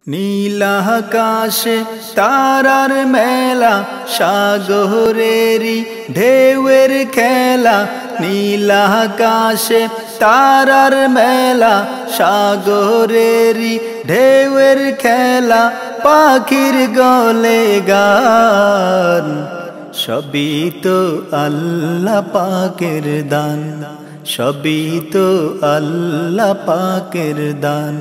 নীল আকাশে তারার মেলা, সাগরেরই ঢেউয়ের খেলা। নীল আকাশে তারার মেলা, সাগরেরই ঢেউয়ের খেলা। পাখির গলে গান, সবই তো আল্লাহ পাকের দান, সবই তো আল্লাহ পাকের দান।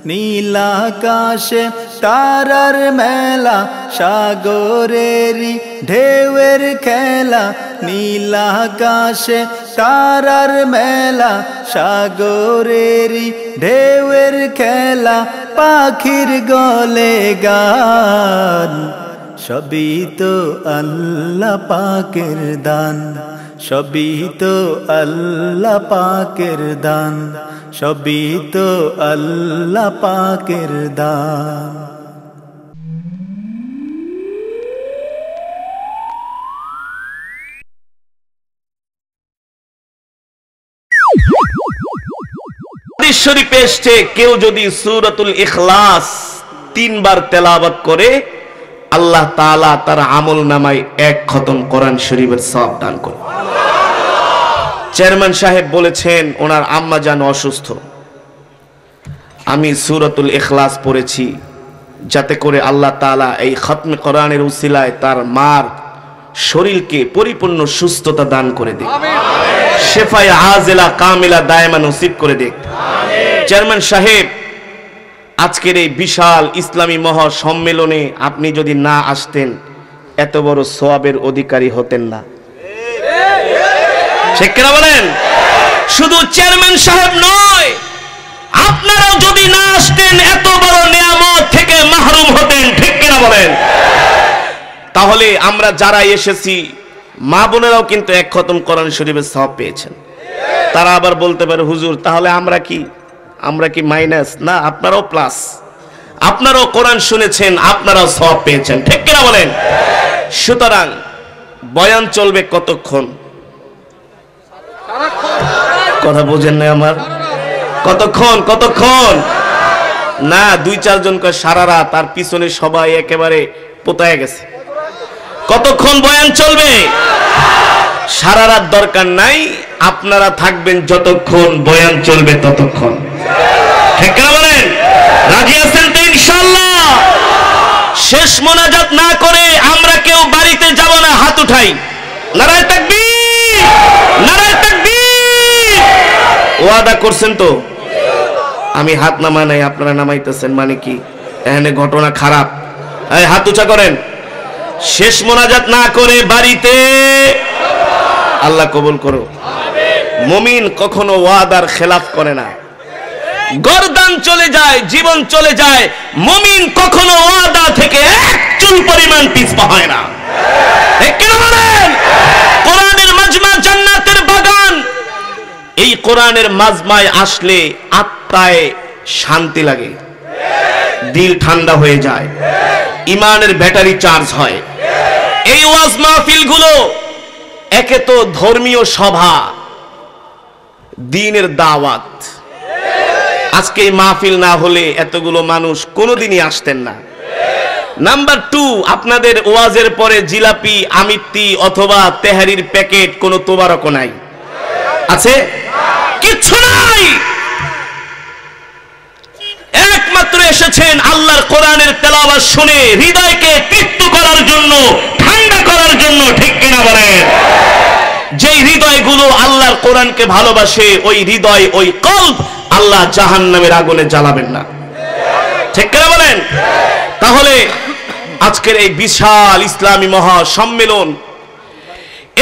নীল আকাশে তারার মেলা, সাগরেরই ঢেউয়ের খেলা। নীল আকাশে তারার মেলা, সাগরেরই ঢেউয়ের খেলা। পাখির গলে গান, সবই তো আল্লাহ পাকের দান, সবই তো আল্লাহ পাকের দান, সবই তো আল্লাহ পাকের দান। হাদিস শরীফে এসেছে, কেউ যদি সূরাতুল ইখলাস 3 বার তেলাওয়াত করে আল্লাহ তাআলা তার আমলনামায় 1 খতম কোরআন শরীফের সওয়াব দান করে। চেয়ারম্যান সাহেব বলেছেন ওনার আম্মা জান অসুস্থ, আমি সূরাতুল ইখলাস পড়েছি যাতে করে আল্লাহ তাআলা এই খতমে কোরআনের উসিলায় তার মার শরীরকে পরিপূর্ণ সুস্থতা দান করে দেন, শেফায়ে আজিলা কামিলা দায়মা নসিব করে দেন। চেয়ারম্যান সাহেব, আজকের এই বিশাল ইসলামী মহা সম্মেলনে আপনি যদি না আসতেন এত বড় সওয়াবের অধিকারী হতেন না। ঠিক কিনা বলেন? শুধু চেয়ারম্যান সাহেব নয়, আপনারাও যদি না আসতেন এত বড় নিয়ামত থেকে মাহরুম হতেন। ঠিক কিনা বলেন? তাহলে আমরা যারা এসেছি মা বোনেরাও কিন্তু 1 খতম কোরআন শরীফের সওয়াব পেয়েছেন। তারা আবার বলতে পারে হুজুর তাহলে আমরা কি মাইনাস? না, আপনারাও প্লাস, আপনারাও কোরআন শুনেছেন, আপনারাও সওয়াব পেয়েছেন। ঠিক কিনা বলেন? সুতরাং বয়ান চলবে কতক্ষণ? কথা বোঝেন না আমার? কতক্ষণ? না, 2-4 জন কয় সারা রাত, তার পিছনে সবাই একেবারে পোতায় গেছে। কতক্ষণ বয়ান চলবে? সারা রাত দরকার নাই, আপনারা থাকবেন যতক্ষণ বয়ান চলবে ততক্ষণ। ঠিক না বলেন? রাজি আছেন তো ইনশাআল্লাহ? শেষ মোনাজাত না করে আমরা কেউ বাড়িতে যাব না, হাত উঠাই। নারায়ে তাকবীর, নারায়ে তাকবীর। ওয়াদা করছেন তো? আমি হাত নামাই নাই, আপনারা নামাইতেছেন, মানে কি এখানে ঘটনা খারাপ? এই হাত উঁচা করেন। শেষ মোনাজাত না করে বাড়িতে, আল্লাহ কবুল করো। মুমিন কখনো ওয়াদার খেলাফ করে না, গর্দান চলে যায়, জীবন চলে যায়, মুমিন কখনো ওয়াদা থেকে 1 চুল পরিমাণ পিছপা হয় না। ঠিক কি বলেন? কোরআনের মাজমা জান্নাতের বাগান, এই কোরআনের মাজমায় আসলে আত্মায় শান্তি লাগে, দিল ঠান্ডা হয়ে যায়, ইমানের ব্যাটারি চার্জ হয়। এই ওয়াজ মাহফিলগুলো একে তো ধর্মীয় সভা, দ্বীনের দাওয়াত। আজকে এই মাহফিল না হলে এতগুলো মানুষ কোনোদিনই আসতেন না। নাম্বার 2, আপনাদের ওয়াজের পরে জিলাপি, আমিত্তি অথবা তেহারির প্যাকেট কোনো তোবারকও নাই, আছে? কিচ্ছু নাই। একমাত্র এসেছেন আল্লাহর কোরআনের তেলাওয়াত শুনে হৃদয়কে তৃপ্ত করার জন্য, ঠান্ডা করার জন্য। ঠিক কিনা বলেন? যেই হৃদয়গুলো আল্লাহর কোরআনকে ভালোবাসে, ওই হৃদয়, ওই কল্ব আল্লাহ জাহান্নামের আগুনে জ্বালাবেন না। ঠিক কিনা বলেন? তাহলে আজকের এই বিশাল ইসলামী মহা সম্মেলন,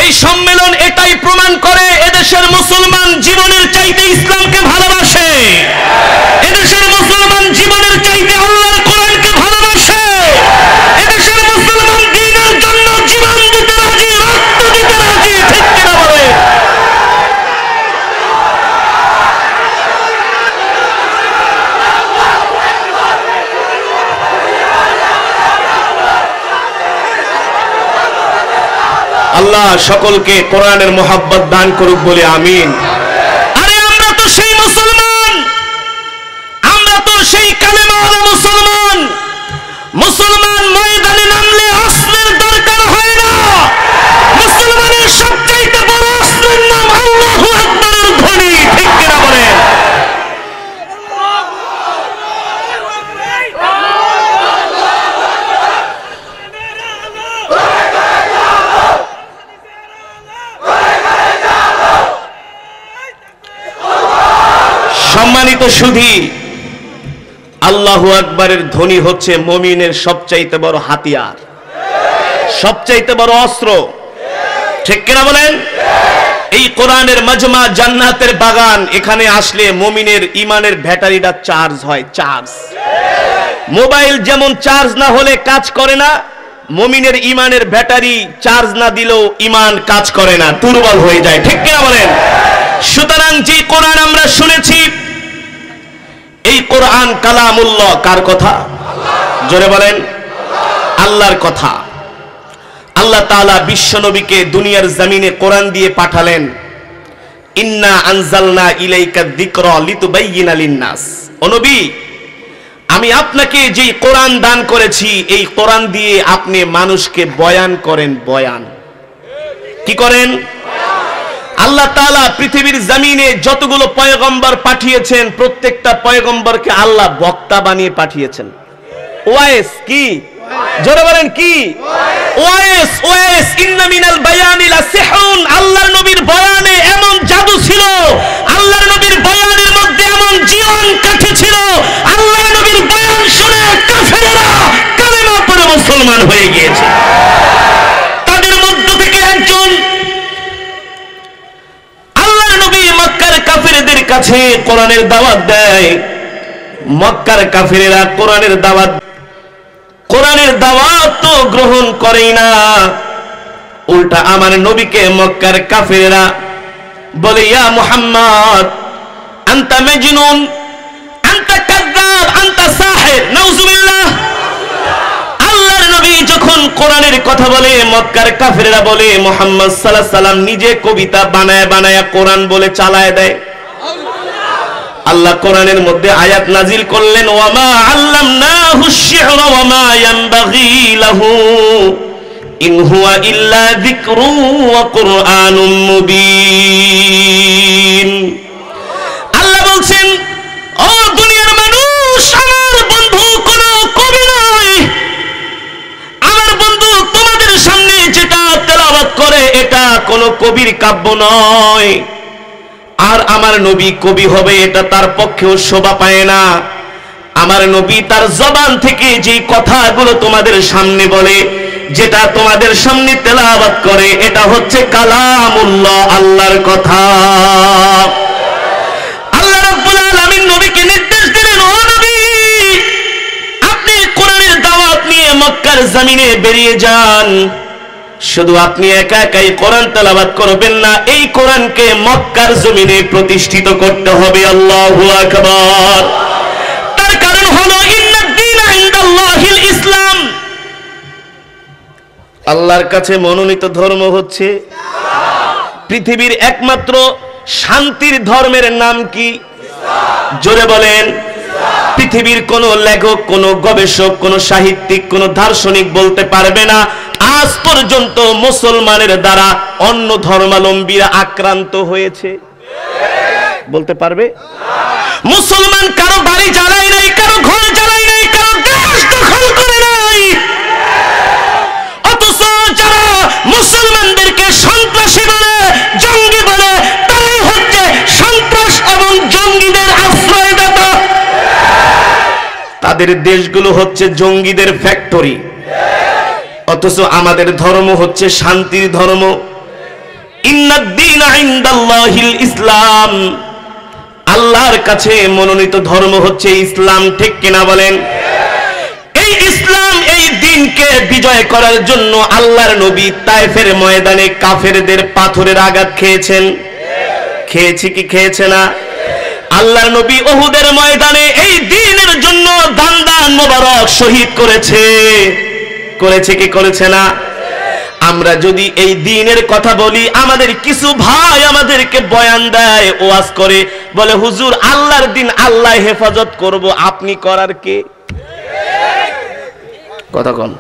এই সম্মেলন এটাই প্রমাণ করে এদেশের মুসলমান জীবনের চাইতে ইসলামকে ভালোবাসে, এদেশের মুসলমান জীবনের চাইতে আল্লাহর কোরআনকে ভালোবাসে, এদেশের মুসলমান দ্বীনের জন্য জীবন দিতে রাজি, রক্ত দিতে রাজি। ঠিক কিনা বলে? আল্লাহ সকলকে কোরআনের মোহাব্বত দান করুক বলে আমিন। আরে আমরা তো সেই মুসলমান, আমরা তো সেই কালেমাওয়ালা মুসলমান, সম্মানিত সুধী, আল্লাহু আকবারের ধ্বনি হচ্ছে মুমিনের সবচাইতে বড় হাতিয়ার, সবচাইতে বড় অস্ত্র। ঠিক কিনা বলেন? এই কোরআনের মাজমা, জান্নাতের বাগান, এখানে আসলে মুমিনের ইমানের ব্যাটারিটা চার্জ হয়। চার্জ, মোবাইল যেমন চার্জ না হলে কাজ করে না, মুমিনের ইমানের ব্যাটারি চার্জ না দিলেও ইমান কাজ করে না, দুর্বল হয়ে যায়। ঠিক কিনা বলেন? সুতরাং যে কোরআন আমরা শুনেছি, এই কোরআন কালামুল্লাহ। কার কথা? জোরে বলেন। আল্লাহর কথা। আল্লাহ তাআলা বিশ্ব নবীকে দুনিয়ার জমিনে কোরআন দিয়ে পাঠালেন। ইন্না আনজালনা ইলাইকা যিকরা লিতুবাইয়িনা লিন-নাস। ও নবী, আমি আপনাকে যে কোরআন দান করেছি, এই কোরআন দিয়ে আপনি মানুষকে বয়ান করেন। বয়ান কি করেন? আল্লাহ তাআলা পৃথিবীর জমিনে যতগুলো পয়গম্বর পাঠিয়েছেন, প্রত্যেকটা পয়গম্বরকে আল্লাহ বক্তা বানিয়ে পাঠিয়েছেন। ওয়াইস কি? জোরে বলেন কি? ওয়াইস। ওয়াইস ইন্না মিনাল বায়ানি লাসিহরুন। আল্লাহর নবীর বয়ানে এমন জাদু ছিল, আল্লাহর নবীর বয়ানের মধ্যে এমন জীবন কাঠি ছিল, আল্লাহর নবীর বয়ান শুনে কাফেররা কালেমা পড়ে মুসলমান হয়ে গিয়েছে। তাদের মধ্য থেকে একজন আল্লাহর নবী মক্কার কাফেরদের কাছে কোরআনের দাওয়াত দেয়। মক্কার কাফেরেরা কোরআনের দাওয়াত তো গ্রহণ করেই না, উল্টা আমার নবীকে মক্কার কাফেরেরা বলে, ইয়া মুহাম্মদ আনতা মাজনুন, আনতা কাযযাব, আনতা সাহির। নাউযুবিল্লাহ। আল্লাহর নবী যখন কোরআনের কথা বলে, মক্কার কাফেরেরা বলে মুহাম্মদ সাল্লাল্লাহু আলাইহি সাল্লাম নিজে কবিতা বানায় বানায় কোরআন বলে চালায় দেয়। আল্লাহ কোরআনের মধ্যে আয়াত নাজিল করলেন, ওয়ামা আল্লামনাহু আশ-শি'রা ওয়ামা ইয়ানবাগী লাহু ইন হুয়া ইল্লা যিকরু ওয়া কুরআনুম মুবিন। আল্লাহ বলছেন, ও দুনিয়ার মানুষ, আমার বন্ধু কোনো কবি নয়। আমার বন্ধু তোমাদের সামনে যেটা তেলাওয়াত করে, এটা কোনো কবির কাব্য নয়। আর আমার নবী কবি হবে, এটা তার পক্ষেও শোভা পায় না। আমার নবী তার জবান থেকে যে কথাগুলো তোমাদের সামনে বলে, যেটা তোমাদের সামনে তেলাওয়াত করে, এটা হচ্ছে কালামুল্লাহ, আল্লাহর কথা। আল্লাহ রাব্বুল আলামিন নবীকে নির্দেশ দিলেন, ও নবী, আপনি কোরআনের দাওয়াত নিয়ে মক্কার জমিনে বেরিয়ে যান। শুধু আপনি একা একাই কোরআন তেলাওয়াত করবেন না, এই কোরআনকে মক্কার জমিনে প্রতিষ্ঠিত করতে হবে। আল্লাহু আকবার। তার কারণ হলো ইন্নাদ-দীনা ইনদাল্লাহিল ইসলাম। আল্লাহর কাছে মনোনীত ধর্ম হচ্ছে পৃথিবীর একমাত্র শান্তির ধর্মের নাম কি? জোরে বলেন। পৃথিবীর কোন লেখক, কোন গবেষক, কোন সাহিত্যিক, কোন দার্শনিক বলতে পারবে না আজ পর্যন্ত মুসলমানের দ্বারা অন্য ধর্মাবলম্বীরা আক্রান্ত হয়েছে। বলতে পারবে? মুসলমান কারো বাড়ি জ্বালায় নাই, কারো ঘর জ্বালায় নাই, কারো দেশ দখল করে নাই। অথচ যারা মুসলমানদেরকে সন্ত্রাসী বলে, জঙ্গি বলে, তারাই হচ্ছে সন্ত্রাস এবং জঙ্গিদের আশ্রয়দাতা। তাদের দেশগুলো হচ্ছে জঙ্গিদের ফ্যাক্টরি। অথচ আমাদের ধর্ম হচ্ছে শান্তির ধর্ম। ইন্নাদ-দীনা ইনদাল্লাহিল ইসলাম। আল্লাহর কাছে মনোনীত ধর্ম হচ্ছে ইসলাম। ঠিক কিনা বলেন? এই ইসলাম, এই দ্বীনকে বিজয় করার জন্য আল্লাহর নবী তায়েফের ময়দানে কাফেরদের পাথরের আঘাত খেয়েছেন। খেয়েছে কি খেয়েছে না? আল্লাহর নবী উহুদের ময়দানে এই দ্বীনের জন্য দান মোবারক শহীদ করেছে। করেছে কি করেছে না? আমরা যদি এই দ্বীনের কথা বলি, আমাদের কিছু ভাই আমাদেরকে বয়ান দেয়, ওয়াজ করে, বলে হুজুর আল্লাহর দ্বীন আল্লাহ হেফাজত করব, আপনি করার কে? কথা কোন?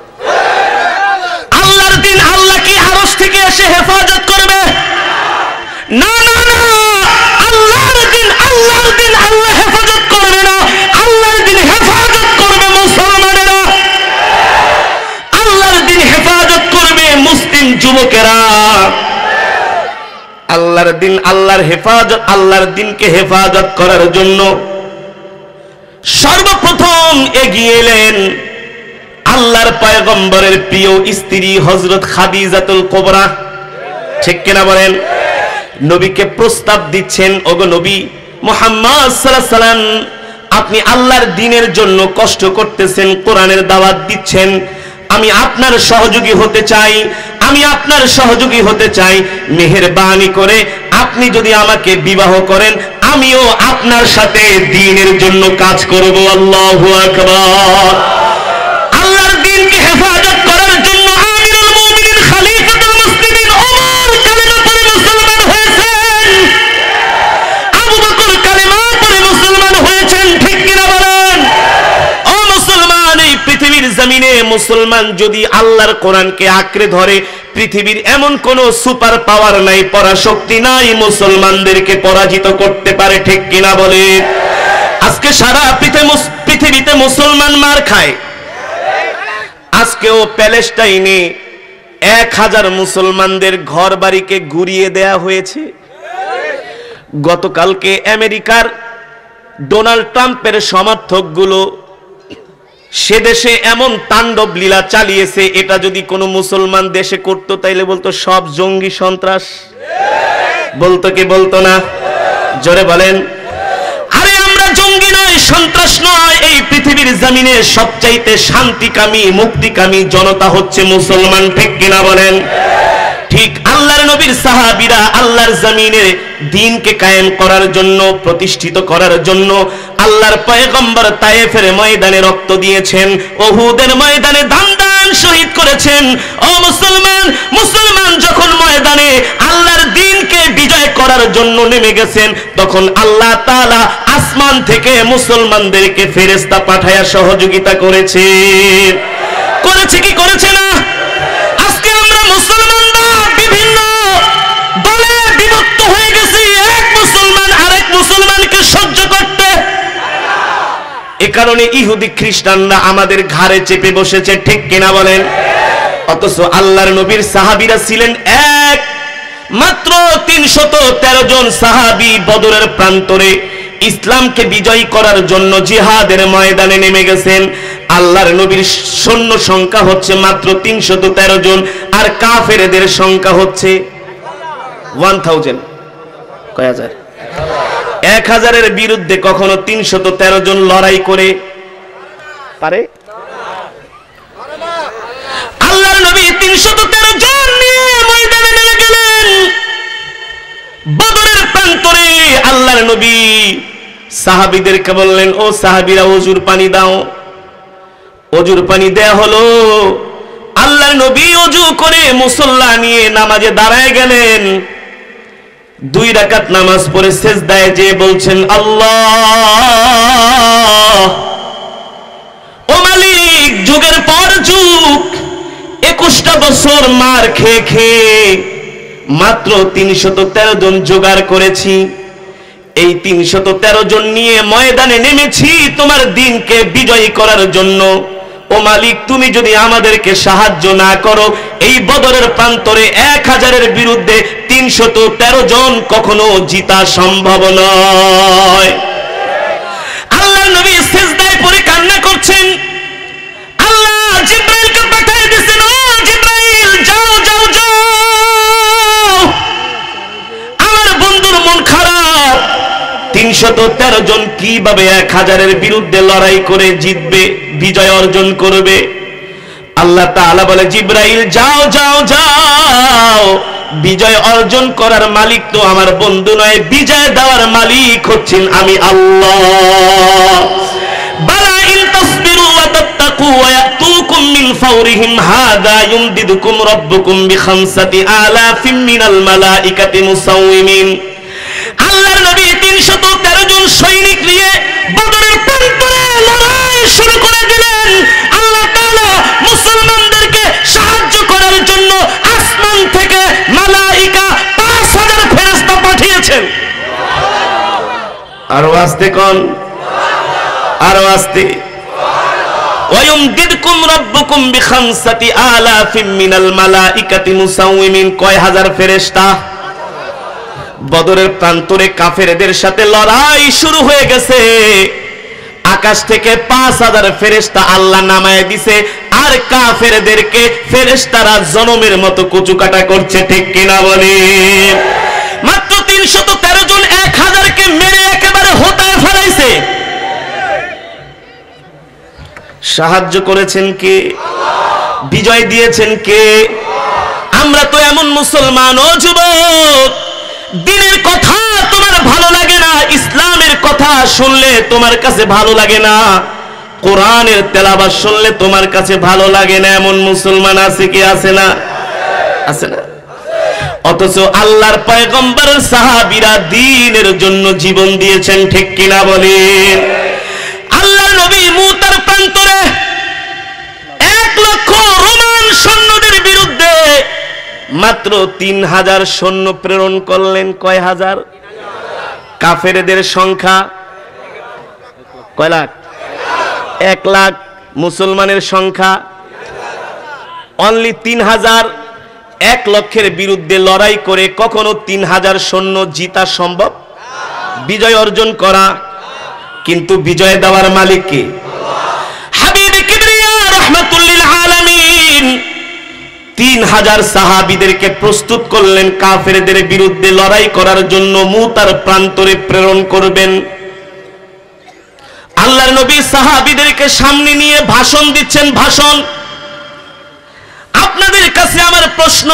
আল্লাহর দ্বীন আল্লাহ কি আরশ থেকে এসে হেফাজত করবে? না না না, আল্লাহর দ্বীন আল্লাহ হেফাজত করবে না। আল্লাহর দ্বীন হেফাজত করবে মুসলমানেরা, আল্লাহর দ্বীন হেফাজত করবে মুসলিম যুবকেরা। আল্লাহর দ্বীন, আল্লাহর হেফাজত, আল্লাহর দ্বীনকে হেফাজত করার জন্য এগিয়ে এলেন আল্লাহর পয়গম্বরের প্রিয় স্ত্রী হযরত খাদিজাতুল কুবরা। ঠিক কিনা বলেন? নবীকে প্রস্তাব দিচ্ছেন, ওগো নবী মুহাম্মদ সাল্লাল্লাহু আলাইহি সাল্লাম, আপনি আল্লাহর দ্বীনের জন্য কষ্ট করতেছেন, কোরআনের দাওয়াত দিচ্ছেন, আমি আপনার সহযোগী হতে চাই, আমি আপনার সহযোগী হতে চাই। মেহেরবানি করে আপনি যদি আমাকে বিবাহ করেন, আমিও আপনার সাথে দ্বীনের জন্য কাজ করব। আল্লাহু আকবার। আল্লাহর দ্বীনকে হেফাজত করার জন্য আমিরুল মুমিনিন খলিফাতুল মুসলিমিন ওমর কালেমা পড়ে মুসলমান হয়েছেন, আবু বকর কালেমা পড়ে মুসলমান হয়েছেন। ঠিক কিনা বলেন? ও মুসলমান, এই পৃথিবীর জমিনে মুসলমান যদি আল্লাহর কোরআনকে আঁকড়ে ধরে, পৃথিবীর এমন কোন সুপার পাওয়ার নাই, পরাশক্তি নাই মুসলমানদেরকে পরাজিত করতে পারে। ঠিক কিনা বলেন? আজকে সারা পৃথিবীতে মুসলমান মার খায়। আজকেও প্যালেস্টাইনে 1000 মুসলমানদের ঘর বাড়িকে ঘুরিয়ে দেয়া হয়েছে। গতকালকে আমেরিকার ডোনাল্ড ট্রাম্পের সমর্থকগুলো সে দেশে এমন তাণ্ডব লীলা চালিয়েছে, এটা যদি কোনো মুসলমান দেশে করতো তাইলে বলতো সব জঙ্গি সন্ত্রাস। বলতো কি বলতো না? জোরে বলেন। আরে আমরা জঙ্গি নয়, সন্ত্রাস নয়, এই পৃথিবীর জমিনে সবচাইতে শান্তিকামী মুক্তিকামী জনতা হচ্ছে মুসলমান। ঠিক কিনা বলেন? ঠিক আল্লাহর নবীর সাহাবীরা আল্লাহর জমিনে দ্বীনকে কায়েম করার জন্য, প্রতিষ্ঠিত করার জন্য আল্লাহর পয়গম্বর তায়েফের ময়দানে রক্ত দিয়েছেন, উহুদের ময়দানে দান শহীদ করেছেন। ও মুসলমান, মুসলমান যখন ময়দানে আল্লাহর দ্বীনকে বিজয় করার জন্য নেমে গেছেন, তখন আল্লাহ তাআলা আসমান থেকে মুসলমানদেরকে ফেরেশতা পাঠায়া সহযোগিতা করেছে। করেছে কি করেছে না? আজকে আমরা মুসলমানরা বিভিন্ন দলে বিভক্ত হয়ে গেছি, এক মুসলমান আরেক মুসলমানকে সহ্য করতে। এ কারণে ইহুদি খ্রিস্টানরা আমাদের ঘাড়ে চেপে বসেছে। ঠিক কিনা বলেন? অথচ আল্লাহর নবীর সাহাবীরা ছিলেন এক, মাত্র 313 জন সাহাবী বদরের প্রান্তরে ইসলামকে বিজয়ী করার জন্য জিহাদের ময়দানে নেমে গেছেন। আল্লাহর নবীর সৈন্য সংখ্যা হচ্ছে মাত্র 313 জন, আর কাফেরদের সংখ্যা হচ্ছে 1000। কয় হাজার? 1000-এর বিরুদ্ধে কখনো 313 জন লড়াই করে পারে? আল্লাহর নবী 313 জন নিয়ে ময়দানে নেমে গেলেন বদরের প্রান্তরে। আল্লাহর নবী সাহাবীদেরকে বললেন, ও সাহাবীরা ওযুর পানি দাও। ওযুর পানি দেয়া হলো। আল্লাহর নবী ওযু করে মুসল্লা নিয়ে নামাজে দাঁড়ায় গেলেন। 2 রাকাত নামাজ পড়ে সিজদায় যেয়ে বলছেন, আল্লাহ, ও মালিক, যুগের পর যুগ 21টা বছর মার খেয়ে খেয়ে মাত্র 313 জন জোগাড় করেছি। এই 313 জন নিয়ে ময়দানে নেমেছি তোমার দ্বীনকে বিজয়ী করার জন্য। ও মালিক, তুমি যদি আমাদেরকে সাহায্য না করো, এই বদরের প্রান্তরে 1000-এর বিরুদ্ধে 313 জন কখনো জিতা সম্ভব নয়। আল্লাহর নবী সিজদায় পড়ে কান্না করছেন। আল্লাহ জিবরাইলকে পাঠিয়ে দিয়েছেন, ও জিবরাইল, যাও যাও যাও, আমার বন্ধুর মন খারাপ। 313 জন কিভাবে 1000-এর বিরুদ্ধে লড়াই করে জিতবে, বিজয় অর্জন করবে? আল্লাহ তাআলা বলে, জিবরাইল, যাও যাও যাও, বিজয় অর্জন করার মালিক তো আমার বন্ধু নয়, বিজয় দেওয়ার মালিক হচ্ছেন আমি আল্লাহ। বালা ইন তাসবিরু ওয়া তাত্তাকু ওয়া ইয়াতুকুম মিন ফাওরিহিম হাদা ইউমদিদুকুম রাব্বুকুম বিখামসাতি আলাফিম মিনাল মালাইকাতি মুসাউমিমিন। আল্লাহর নবী 313 জন সৈনিক নিয়ে বদরের প্রান্তরে লড়াই শুরু করে দিলেন। আল্লাহ তাআলা মুসলমানদেরকে সাহায্য করার জন্য আসমান থেকে মালাইকা 5000 ফেরেশতা পাঠিয়েছেন। আরো আস্তে কোন, আরো আস্তে। ওয়ায়ুমদিদকুম রাব্বুকুম বিখামসাতি আলাফিম মিনাল মালাইকাতি মুসাউমিমিন। কয় হাজার ফেরেশতা? বদরের প্রান্তরে কাফেরদের সাথে লড়াই শুরু হয়ে গেছে। আকাশ থেকে 5000 ফেরেশতা আল্লাহ নামায় দিছে, আর কাফেরদেরকে ফেরেশতারা জনমের মতো কুচুকাটা করছে, ঠিক কিনা বলে? মাত্র 313 জন 1000 কে মেরে একেবারে হোতায় ফেলাইছে। সাহায্য করেছেন কে? বিজয় দিয়েছেন কে? আমরা তো এমন মুসলমান, ও যুবক, দিনের কথা তোমার ভালো লাগে না, ইসলামের কথা শুনলে তোমার কাছে ভালো লাগে না, কোরআনের তেলাওয়াত শুনলে তোমার কাছে ভালো লাগে না, এমন মুসলমান আছে কি আছে না? আছে না? অথচ আল্লাহর পয়গম্বর সাহাবীরা দ্বীনের জন্য জীবন দিয়েছেন, ঠিক কিনা বলেন? আল্লাহর নবী মুতার প্রান্তরে 1 লক্ষ রোমান সৈন্যদের বিরুদ্ধে মাত্র 3000 সৈন্য প্রেরণ করলেন। কয় হাজার? কাফেরদের সংখ্যা কয় লাখ? 1 লাখ। মুসলমানের সংখ্যা অনলি 3000। 1 লক্ষের বিরুদ্ধে লড়াই করে কখনো 3000 সৈন্য জিতা সম্ভব? বিজয় অর্জন করা? কিন্তু বিজয় দেওয়ার মালিক কে? হাবিবে কিবরিয়া রাহমাতুল লিল আলামিন 3000 সাহাবীদেরকে প্রস্তুত করলেন কাফেরদের বিরুদ্ধে লড়াই করার জন্য, মুতার প্রান্তরে প্রেরণ করবেন। আল্লাহর নবী সাহাবীদেরকে সামনে নিয়ে ভাষণ দিচ্ছেন। ভাষণ। আপনাদের কাছে আমার প্রশ্ন,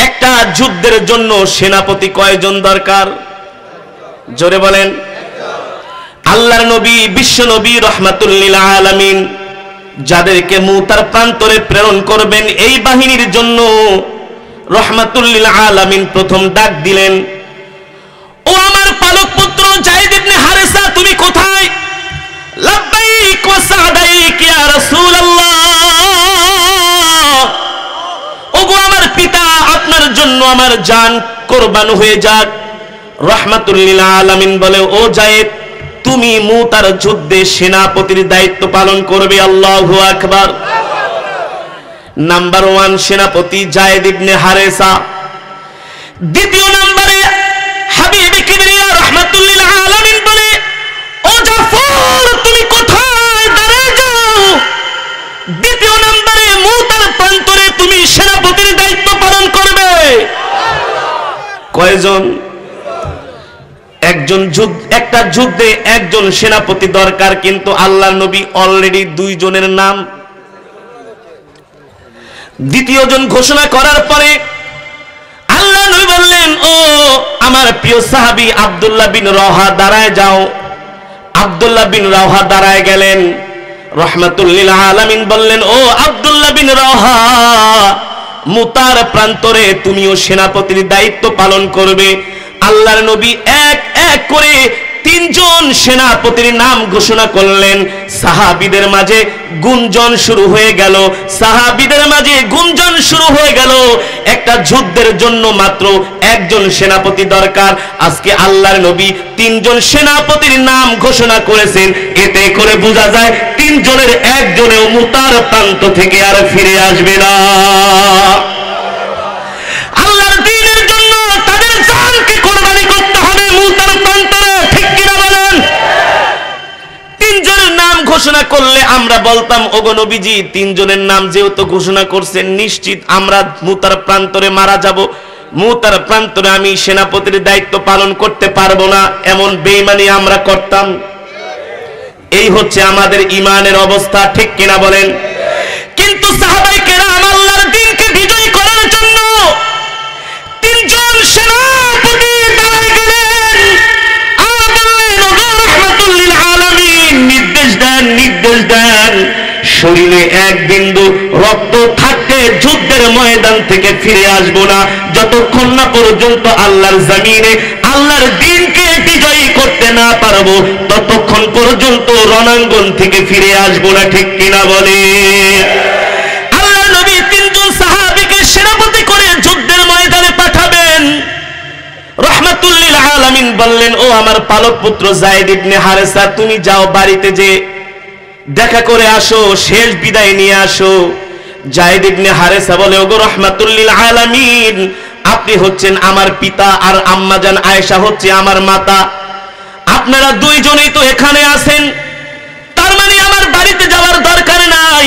একটা যুদ্ধের জন্য সেনাপতি কয়জন দরকার? জোরে বলেন। আল্লাহর নবী, বিশ্ব নবী রাহমাতুল লিল আলামিন যাদেরকে মুতার প্রান্তরে প্রেরণ করবেন, এই বাহিনীর জন্য রাহমাতুল লিল আলামিন প্রথম ডাক দিলেন, ও আমার পালক পুত্র যায়েদ ইবনে হারেসা, তুমি কোথায়? লাব্বাইক ওয়া সাদাইক ইয়া রাসূলুল্লাহ। ওগো আমার পিতা, আপনার জন্য আমার জান কুরবান হয়ে যাক। রাহমাতুল লিল আলামিন বলে, ও যায়েদ, তুমি মুতার যুদ্ধে সেনাপতির দায়িত্ব পালন করবে। আল্লাহু আকবার। নাম্বার 1 সেনাপতি যায়েদ ইবনে হারেসা। দ্বিতীয় নম্বরে হাবিবে কিবরিয়া রাহমাতুল লিল আলামিন বলে, ও জাফর, তুমি কোথায়? দাঁড়িয়ে যাও। দ্বিতীয় নম্বরে মুতার প্রান্তরে তুমি সেনাপতির দায়িত্ব পালন করবে। কয়জন? একটা যুদ্ধে একজন সেনাপতি দরকার, কিন্তু আল্লাহর নবী অলরেডি 2 জনের নাম। দ্বিতীয় জন ঘোষণা করার পরে আল্লাহর নবী বললেন, ও আমার প্রিয় সাহাবী আব্দুল্লাহ বিন রাওহা, দাঁড়ায় যাও। আব্দুল্লাহ বিন রাওহা দাঁড়ায় গেলেন। রাহমাতুল লিল আলামিন বললেন, ও আব্দুল্লাহ বিন রাওহা, মুতার প্রান্তরে তুমিও সেনাপতির দায়িত্ব পালন করবে। আল্লাহর নবী এক এক করে 3 জন সেনাপতির নাম ঘোষণা করলেন। সাহাবীদের মাঝে গুঞ্জন শুরু হয়ে গেল। সাহাবীদের মাঝে গুঞ্জন শুরু হয়ে গেল। একটা যুদ্ধের জন্য মাত্র 1 জন সেনাপতি দরকার। আজকে আল্লাহর নবী 3 জন সেনাপতির নাম ঘোষণা করেছেন। এতে করে বোঝা যায় 3 জনের 1 জনেও মুতার প্রান্ত থেকে আর ফিরে আসবে না। আল্লাহর দ্বীনের জন্য তাদের জানকে কুরবানি করতে হবে মুতার প্রান্তরে, ঠিক কিনা বলেন? 3 জনের নাম ঘোষণা করলে আমরা বলতাম, ওগো নবীজি, 3 জনের নাম যেহেতু ঘোষণা করছেন, নিশ্চিত আমরা মুতার প্রান্তরে মারা যাব। মুতার প্রান্তরে আমি সেনাপতির দায়িত্ব পালন করতে পারবো না, এমন বেঈমানি আমরা করতাম। এই হচ্ছে আমাদের ঈমানের অবস্থা, ঠিক কিনা বলেন? কিন্তু সাহাবায়ে কেরাম আল্লাহর দ্বীনকে বিজয় করার জন্য 3 জন সেনাপতি দাঁড়ায় গেলেন। আর বললেন, ওগো রাহমাতুল লিল আলামিন, নির্দেশ দেন শরীরে 1 বিন্দু রক্ত থাকতে যুদ্ধের ময়দান থেকে ফিরে আসবো না, যতক্ষণ না পর্যন্ত আল্লাহর জমিনে আল্লাহর দ্বীনকে বিজয়ী করতে না পারবো, ততক্ষণ পর্যন্ত রণাঙ্গন থেকে ফিরে আসবো না, ঠিক কিনা বলে? আল্লাহর নবী 3 জন সাহাবীকে সেনাপতি করে যুদ্ধের ময়দানে পাঠাবেন। রাহমাতুল লিল আলামিন বললেন, ও আমার পালক পুত্র যায়েদ ইবনে হারেসা, তুমি যাও বাড়িতে যে দেখা করে আসো, শেষ বিদায় নিয়ে আসো। যায়েদ ইবনে হারেসা বলে, ওগো রাহমাতুল লিল আলামিন, আপনি হচ্ছেন আমার পিতা আর আম্মাজান আয়েশা হচ্ছে আমার মাতা। আপনারা 2 জনেই তো এখানে আছেন, বাড়িতে যাওয়ার দরকার নাই,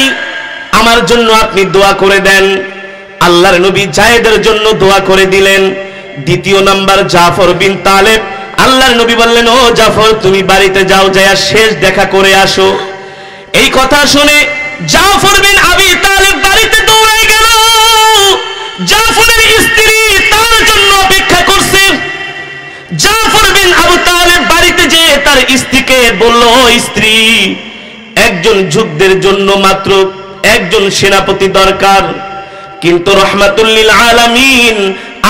আমার জন্য আপনি দোয়া করে দেন। আল্লাহর নবী জায়েদের জন্য দোয়া করে দিলেন। দ্বিতীয় নাম্বার জাফর বিন তালেব, আল্লাহর নবী বললেন, ও জাফর তুমি বাড়িতে যাও, যায়া শেষ দেখা করে আসো। এই কথা শুনে জাফর বিন আবি তালেব বাড়িতে দৌড়ে গেল। জাফরের স্ত্রী তার জন্য অপেক্ষা করছে। জাফর বিন আবু তালেব বাড়িতে যেয়ে তার স্ত্রীকে বলল, ও স্ত্রী, একজন যুদ্ধের জন্য মাত্র একজন সেনাপতি দরকার, কিন্তু রহমাতুল লিল আলামিন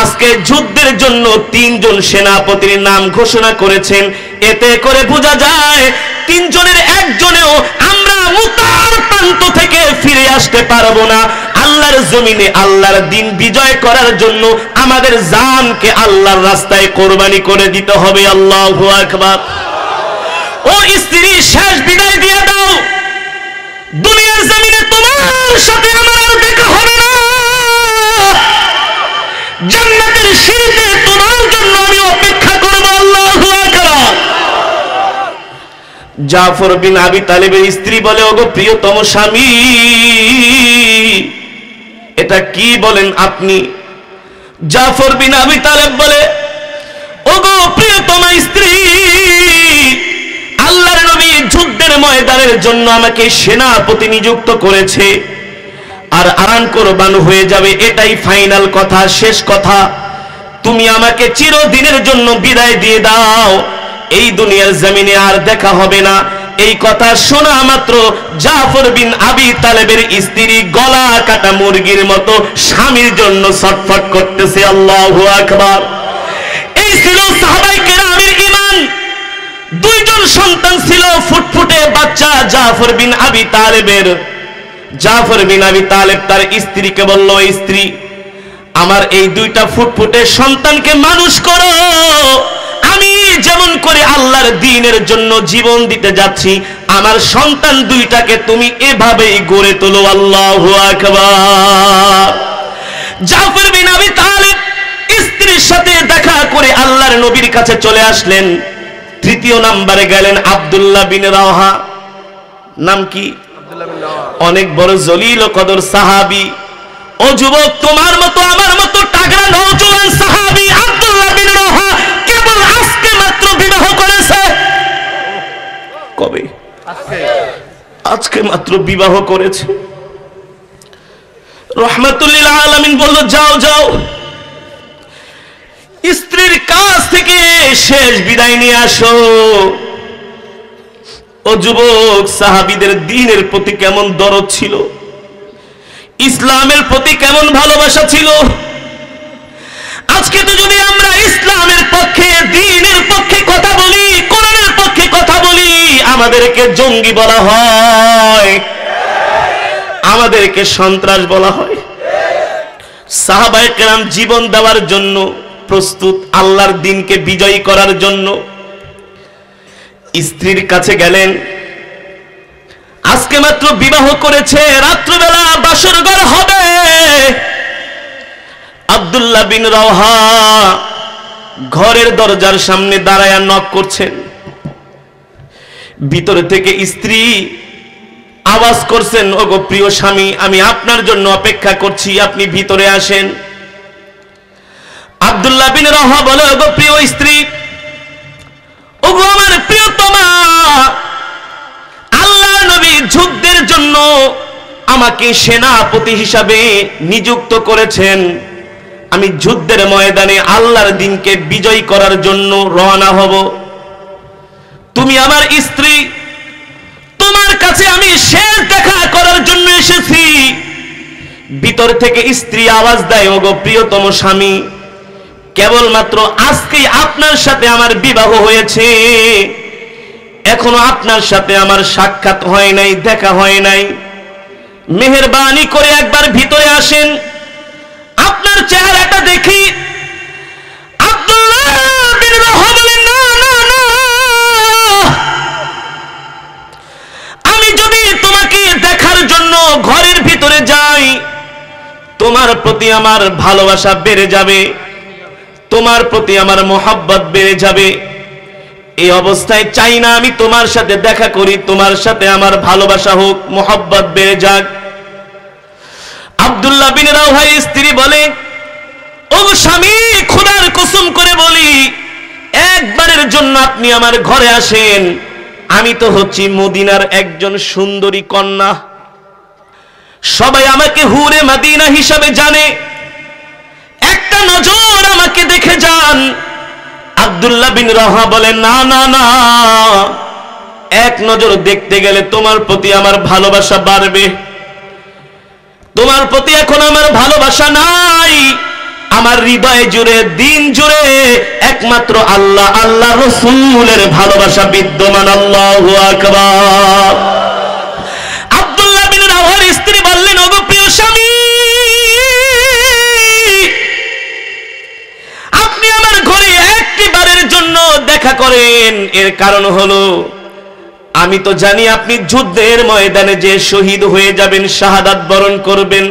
আজকে যুদ্ধের জন্য 3 জন সেনাপতির নাম ঘোষণা করেছেন। এতে করে বোঝা যায় 3 জনের একজনেও আমরা মুতার প্রান্ত থেকে ফিরে আসতে পারবো না। আল্লাহর জমিনে আল্লাহর দিন বিজয় করার জন্য আমাদের জানকে আল্লাহর রাস্তায় কোরবানি করে দিতে হবে। আল্লাহু আকবার। ও স্ত্রী, শেষ বিদায় দিয়ে দাও, দুনিয়ার জমিনে তোমার সাথে আমার আর দেখা হবে না। জান্নাতের সিঁড়িতে তোমার জন্য আমি অপেক্ষা করব। আল্লাহু আকবার। জাফর বিন আবি তালেবের স্ত্রী বলে, ওগো প্রিয়তম স্বামী, এটা কি বলেন আপনি? জাফর বিন আবি তালেব বলে, ওগো প্রিয়তম স্ত্রী, আল্লাহর নবী যুদ্ধের ময়দানের জন্য আমাকে সেনাপতি নিযুক্ত করেছে, আর আরাম কোরবান হয়ে যাবে, এটাই ফাইনাল কথা, শেষ কথা। তুমি আমাকে চিরদিনের জন্য বিদায় দিয়ে দাও, এই দুনিয়ার জমিনে আর দেখা হবে না। এই কথা শোনা মাত্র জাফর বিন আবি তালেবের স্ত্রী গলা কাটা মুরগির মতো স্বামীর জন্য ছটফট করতেছে। আল্লাহু আকবার। এই ছিল সাহাবায়ে কেরামের ঈমান। 2 জন সন্তান ছিল, ফুটফুটে বাচ্চা জাফর বিন আবি তালেবের। জাফর বিন আবি তালেব তার স্ত্রীকে বলল, স্ত্রী, আমার এই 2টা ফুটফুটে সন্তানকে মানুষ করো। আমি যেমন করে আল্লাহর দ্বীনের জন্য জীবন দিতে যাচ্ছি, আমার সন্তান 2টাকে তুমি এভাবেই গড়ে তোলো। আল্লাহু আকবার। জাফর বিন আবি তালেব স্ত্রীর সাথে দেখা করে আল্লাহর নবীর কাছে চলে আসলেন। 3য় নম্বরে গেলেন আব্দুল্লাহ বিন রাওহা। নাম কি? অনেক বড় জলিল ও কদর সাহাবী। ও যুবক, তোমার মতো আমার মতো টাকরা নওজোয়ান সাহাবী আব্দুল্লাহ বিন রাওহা কেবল আজকে মাত্র বিবাহ করেছে। কবে? আজকে মাত্র বিবাহ করেছে। রহমাতুল লিল আলামিন বলল, যাও যাও, স্ত্রীর কাছ থেকে শেষ বিদায় নিয়ে আসো। ও যুবক, সাহাবীদের দ্বীনের প্রতি কেমন দরদ ছিল, ইসলামের প্রতি কেমন ভালোবাসা ছিল। আজকে তো যদি আমরা ইসলামের পক্ষে, দ্বীনের পক্ষে কথা বলি, কোরআনের পক্ষে কথা বলি, আমাদেরকে জঙ্গি বলা হয়, আমাদেরকে সন্ত্রাস বলা হয়। সাহাবায়ে কেরাম জীবন দেওয়ার জন্য প্রস্তুত, আল্লাহর দ্বীনকে বিজয়ী করার জন্য। স্ত্রীর কাছে গেলেন, আজকে মাত্র বিবাহ করেছে, রাত্রিবেলা বাসর ঘর হবে। আব্দুল্লাহ বিন রাওহা ঘরের দরজার সামনে দাঁড়ায়া নক করছেন। ভিতর থেকে স্ত্রী আওয়াজ করছেন, ওগো প্রিয় স্বামী, আমি আপনার জন্য অপেক্ষা করছি, আপনি ভিতরে আসেন। আব্দুল্লাহ বিন রাওহা বলে, ওগো প্রিয় স্ত্রী, ওগো আমার প্রিয়তমা, আল্লাহর নবী যুদ্ধের জন্য আমাকে সেনাপতি হিসাবে নিযুক্ত করেছেন। আমি যুদ্ধের ময়দানে আল্লাহর দ্বীনকে বিজয়ী করার জন্য রওনা হব। তুমি আমার স্ত্রী, তোমার কাছে আমি শেষ দেখা করার জন্য এসেছি। ভিতর থেকে স্ত্রী আওয়াজ দেয়, ওগো প্রিয়তম স্বামী, কেবলমাত্র আজকেই আপনার সাথে আমার বিবাহ হয়েছে, এখনো আপনার সাথে আমার সাক্ষাৎ হয় নাই, দেখা হয় নাই। মেহেরবানি করে একবার ভিতরে আসেন, আপনার চেহারাটা দেখি। আব্দুল্লাহ বিন রাওহা বলেন, না না না, আমি যদি তোমাকে দেখার জন্য ঘরের ভিতরে যাই, তোমার প্রতি আমার ভালোবাসা বেড়ে যাবে, তোমার প্রতি আমার মোহাব্বত বেড়ে যাবে। এই অবস্থায় চাই না আমি তোমার সাথে দেখা করি, তোমার সাথে আমার ভালোবাসা হোক, মোহাব্বত বেড়ে যাক। আব্দুল্লাহ বিন রাওহার স্ত্রী বলে, ও স্বামী, খোদার কসম করে বলি, একবারের জন্য আপনি আমার ঘরে আসেন। আমি তো হচ্ছি মদিনার একজন সুন্দরী কন্যা, সবাই আমাকে হুরে মদিনা হিসাবে জানে, একটা নজর আমাকে দেখে যান। আব্দুল্লাহ বিন রাওহা বলে, না না না, এক নজর দেখতে গেলে তোমার প্রতি আমার ভালোবাসা বাড়বে, তোমার প্রতি এখন আমার ভালোবাসা নাই। আমার হৃদয় জুড়ে, দিন জুড়ে একমাত্র আল্লাহ, আল্লাহ রাসূলের ভালোবাসা বিদ্যমান। আল্লাহু আকবার। আব্দুল্লাহ বিন রাওহার স্ত্রী বললেন, ওগো প্রিয় স্বামী, আপনি আমার ঘরে একটিবারের জন্য দেখা করেন। এর কারণ হলো, আমি তো জানি আপনি যুদ্ধের ময়দানে যে শহীদ হয়ে যাবেন, শাহাদাত বরণ করবেন।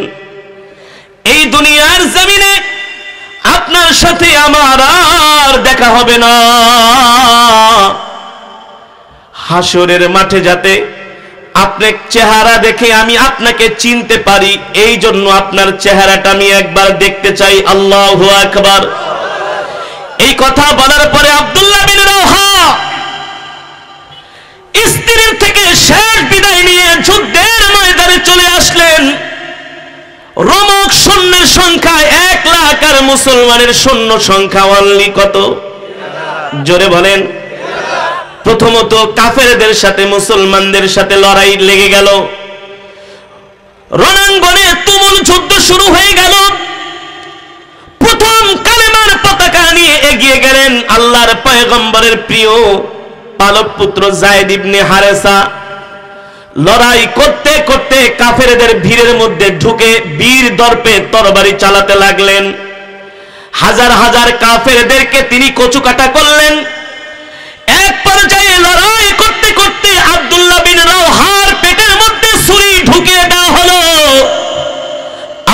এই দুনিয়ার জমিনে আপনার সাথে আমার আর দেখা হবে না। হাসরের মাঠে যাতে আপনার চেহারা দেখে আমি আপনাকে চিনতে পারি, এই জন্য আপনার চেহারাটা আমি একবার দেখতে চাই। আল্লাহু আকবার। এই কথা বলার পরে আব্দুল্লাহ বিন রাওহা স্ত্রীর থেকে শেষ বিদায় নিয়ে যুদ্ধের ময়দানে চলে আসলেন। রোমক সৈন্যের সংখ্যা 1 লাখ, আর মুসলমানের সৈন্য সংখ্যা অনলি কত? জোরে বলেন। প্রথমত কাফেরদের সাথে মুসলমানদের সাথে লড়াই লেগে গেল, রণাঙ্গনে তুমুল যুদ্ধ শুরু হয়ে গেল। প্রথম কালেমার পতাকা নিয়ে এগিয়ে গেলেন আল্লাহর পয়গম্বরের প্রিয় পালক পুত্র যায়েদ ইবনে হারেসা। লড়াই করতে করতে কাফেরদের ভিড়ের মধ্যে ঢুকে বীর দর্পে তরবারি চালাতে লাগলেন। হাজার হাজার কাফেরদেরকে তিনি কচুকাটা করলেন। এক পর্যায়ে লড়াই করতে করতে আব্দুল্লাহ বিন রাওহার পেটের মধ্যে ছুরি ঢুকিয়ে দেওয়া হলো।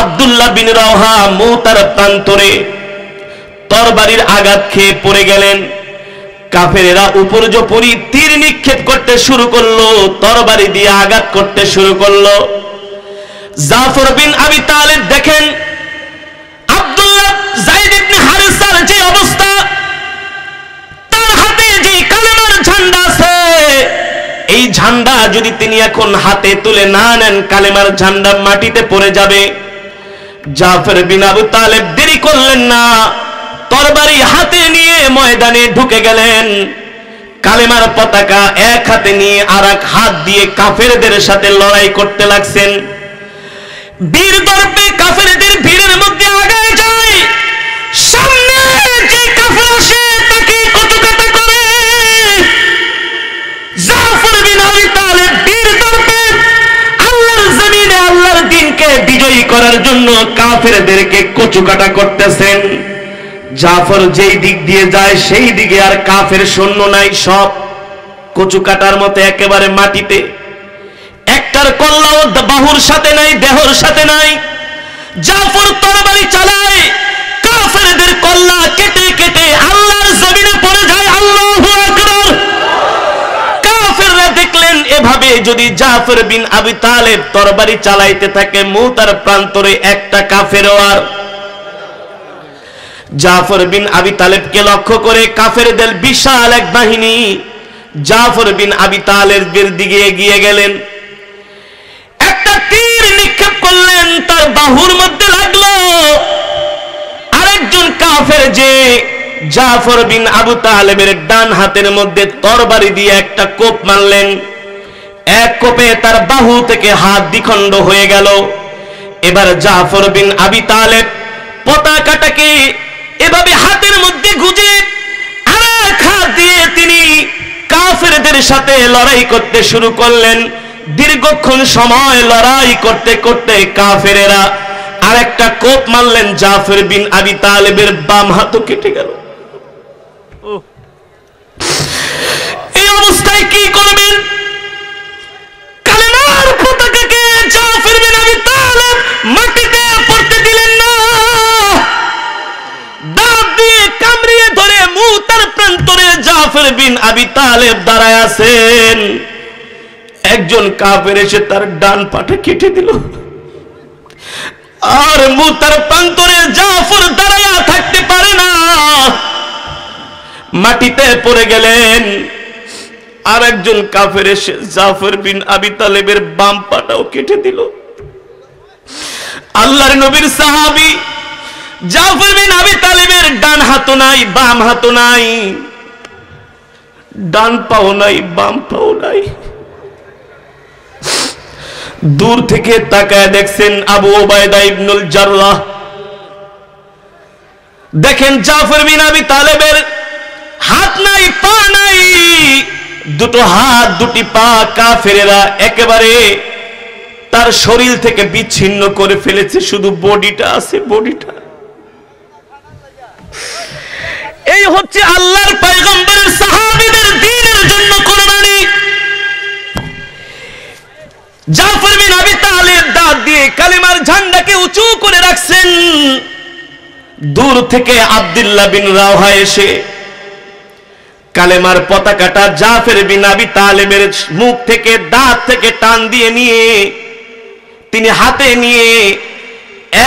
আব্দুল্লাহ বিন রাওহা মৌতার প্রান্তরে তরবারির আঘাত খেয়ে পড়ে গেলেন। কাফেরেরা উপর্যুপরি তীর নিক্ষেপ করতে শুরু করলো, তরবারি দিয়ে আঘাত করতে শুরু করলো। জাফর বিন আবি তালেব দেখেন আব্দুল্লাহ যায়েদ ইবনে হারেসার যে অবস্থা, তার হাতে যে কালেমার ঝান্ডা আছে, এই ঝান্ডা যদি তিনি এখন হাতে তুলে না নেন, কালেমার ঝান্ডা মাটিতে পড়ে যাবে। জাফর বিন আবি তালেব দেরি করলেন না, তরবারি হাতে নিয়ে ময়দানে ঢুকে গেলেন। কালেমার পতাকা এক হাতে নিয়ে আর এক হাত দিয়ে কাফেরদের সাথে লড়াই করতে লাগছেন। বীর দর্পে কাফেরদের ভিড়ের মধ্যে আগায় যায়। সামনে যে কাফের আসে তাকে কচুকাটা করে। জাফর বিন আবি তালেব বীর দর্পে আল্লাহর জমিনে আল্লাহর দ্বীনকে বিজয়ী করার জন্য কাফেরদেরকে কচুকাটা করতেছেন। জাফর যেই দিক দিয়ে যায় সেই দিকে আর কাফের সৈন্য নাই, সব কচু কাটার মতো একেবারে মাটিতে। একটার কল্লাও বাহুর সাথে নাই, দেহর সাথে নাই। জাফর তরবারি চালায়, কাফেরদের কল্লা কেটে কেটে আল্লাহর জমিনে পড়ে যায়। আল্লাহু আকবার। কাফেররা দেখলেন এভাবে যদি জাফর বিন আবি তালেব তরবারি চালাইতে থাকে, মৌতার প্রান্তরে একটা কাফেরও আর। জাফর বিন আবি তালেবকে লক্ষ্য করে কাফেরদের বিশাল এক বাহিনী জাফর বিন আবি তালেবের দিকে এগিয়ে গেলেন। একটা তীর নিক্ষেপ করলেন, তার বাহুর মধ্যে লাগলো। আরেকজন কাফের যে জাফর বিন আবু তালেবের ডান হাতের মধ্যে তরবারি দিয়ে একটা কোপ মারলেন। এক কোপে তার বাহু থেকে হাত দ্বিখণ্ড হয়ে গেল। এবার জাফর বিন আবি তালেব পতাকাটাকে এভাবে হাতের মধ্যে গুজে আরেক হাত দিয়ে তিনি কাফেরদের সাথে লড়াই করতে শুরু করলেন। দীর্ঘক্ষণ সময় লড়াই করতে করতে কাফেরেরা আরেকটা কোপ মারলেন, জাফর বিন আবি তালেবের বাম হাতও কেটে গেল। এই অবস্থায় কি করবেন? কালেমার পতাকাকে জাফর বিন আবি তালেব মাটিতে পড়তে দিলেন না। দাঁত দিয়ে কামড়িয়ে ধরে মুতার প্রান্তরে জাফর বিন আবি তালেব দাঁড়ায় আছেন, একজন কাফের এসে তার ডান পাটা কেটে দিল। আর মুতার প্রান্তরে জাফর দাঁড়ায়া থাকতে পারে না, মাটিতে পড়ে গেলেন। আর একজন কাফের এসে জাফর বিন আবি তালেবের বাম পাটাও কেটে দিল। আল্লাহর নবীর সাহাবী জাফর বিন আবি তালেবের ডান হাতও নাই, বাম হাতও নাই, ডান পাও নাই, বাম পাও নাই। দূর থেকে তাকায় দেখছেন আবু উবাইদা ইবনুল জাররাহ। দেখেন জাফর বিন আবি তালেবের হাত নাই, পা নাই, দুটো হাত দুটি পা কাফেরেরা একেবারে তার শরীর থেকে বিচ্ছিন্ন করে ফেলেছে, শুধু বডিটা আছে, বডিটা। এই হচ্ছে আল্লাহর পয়গম্বরের সাহাবীদের দ্বীনের জন্য কুরবানি। জাফর বিন আবি তালেব দাঁত দিয়ে কালেমার ঝান্ডাকে উঁচু করে রাখছেন। দূর থেকে আব্দুল্লাহ বিন রাওহা এসে কালেমার পতাকাটা জাফর বিন আবি তালেবের মুখ থেকে, দাঁত থেকে টান দিয়ে নিয়ে তিনি হাতে নিয়ে,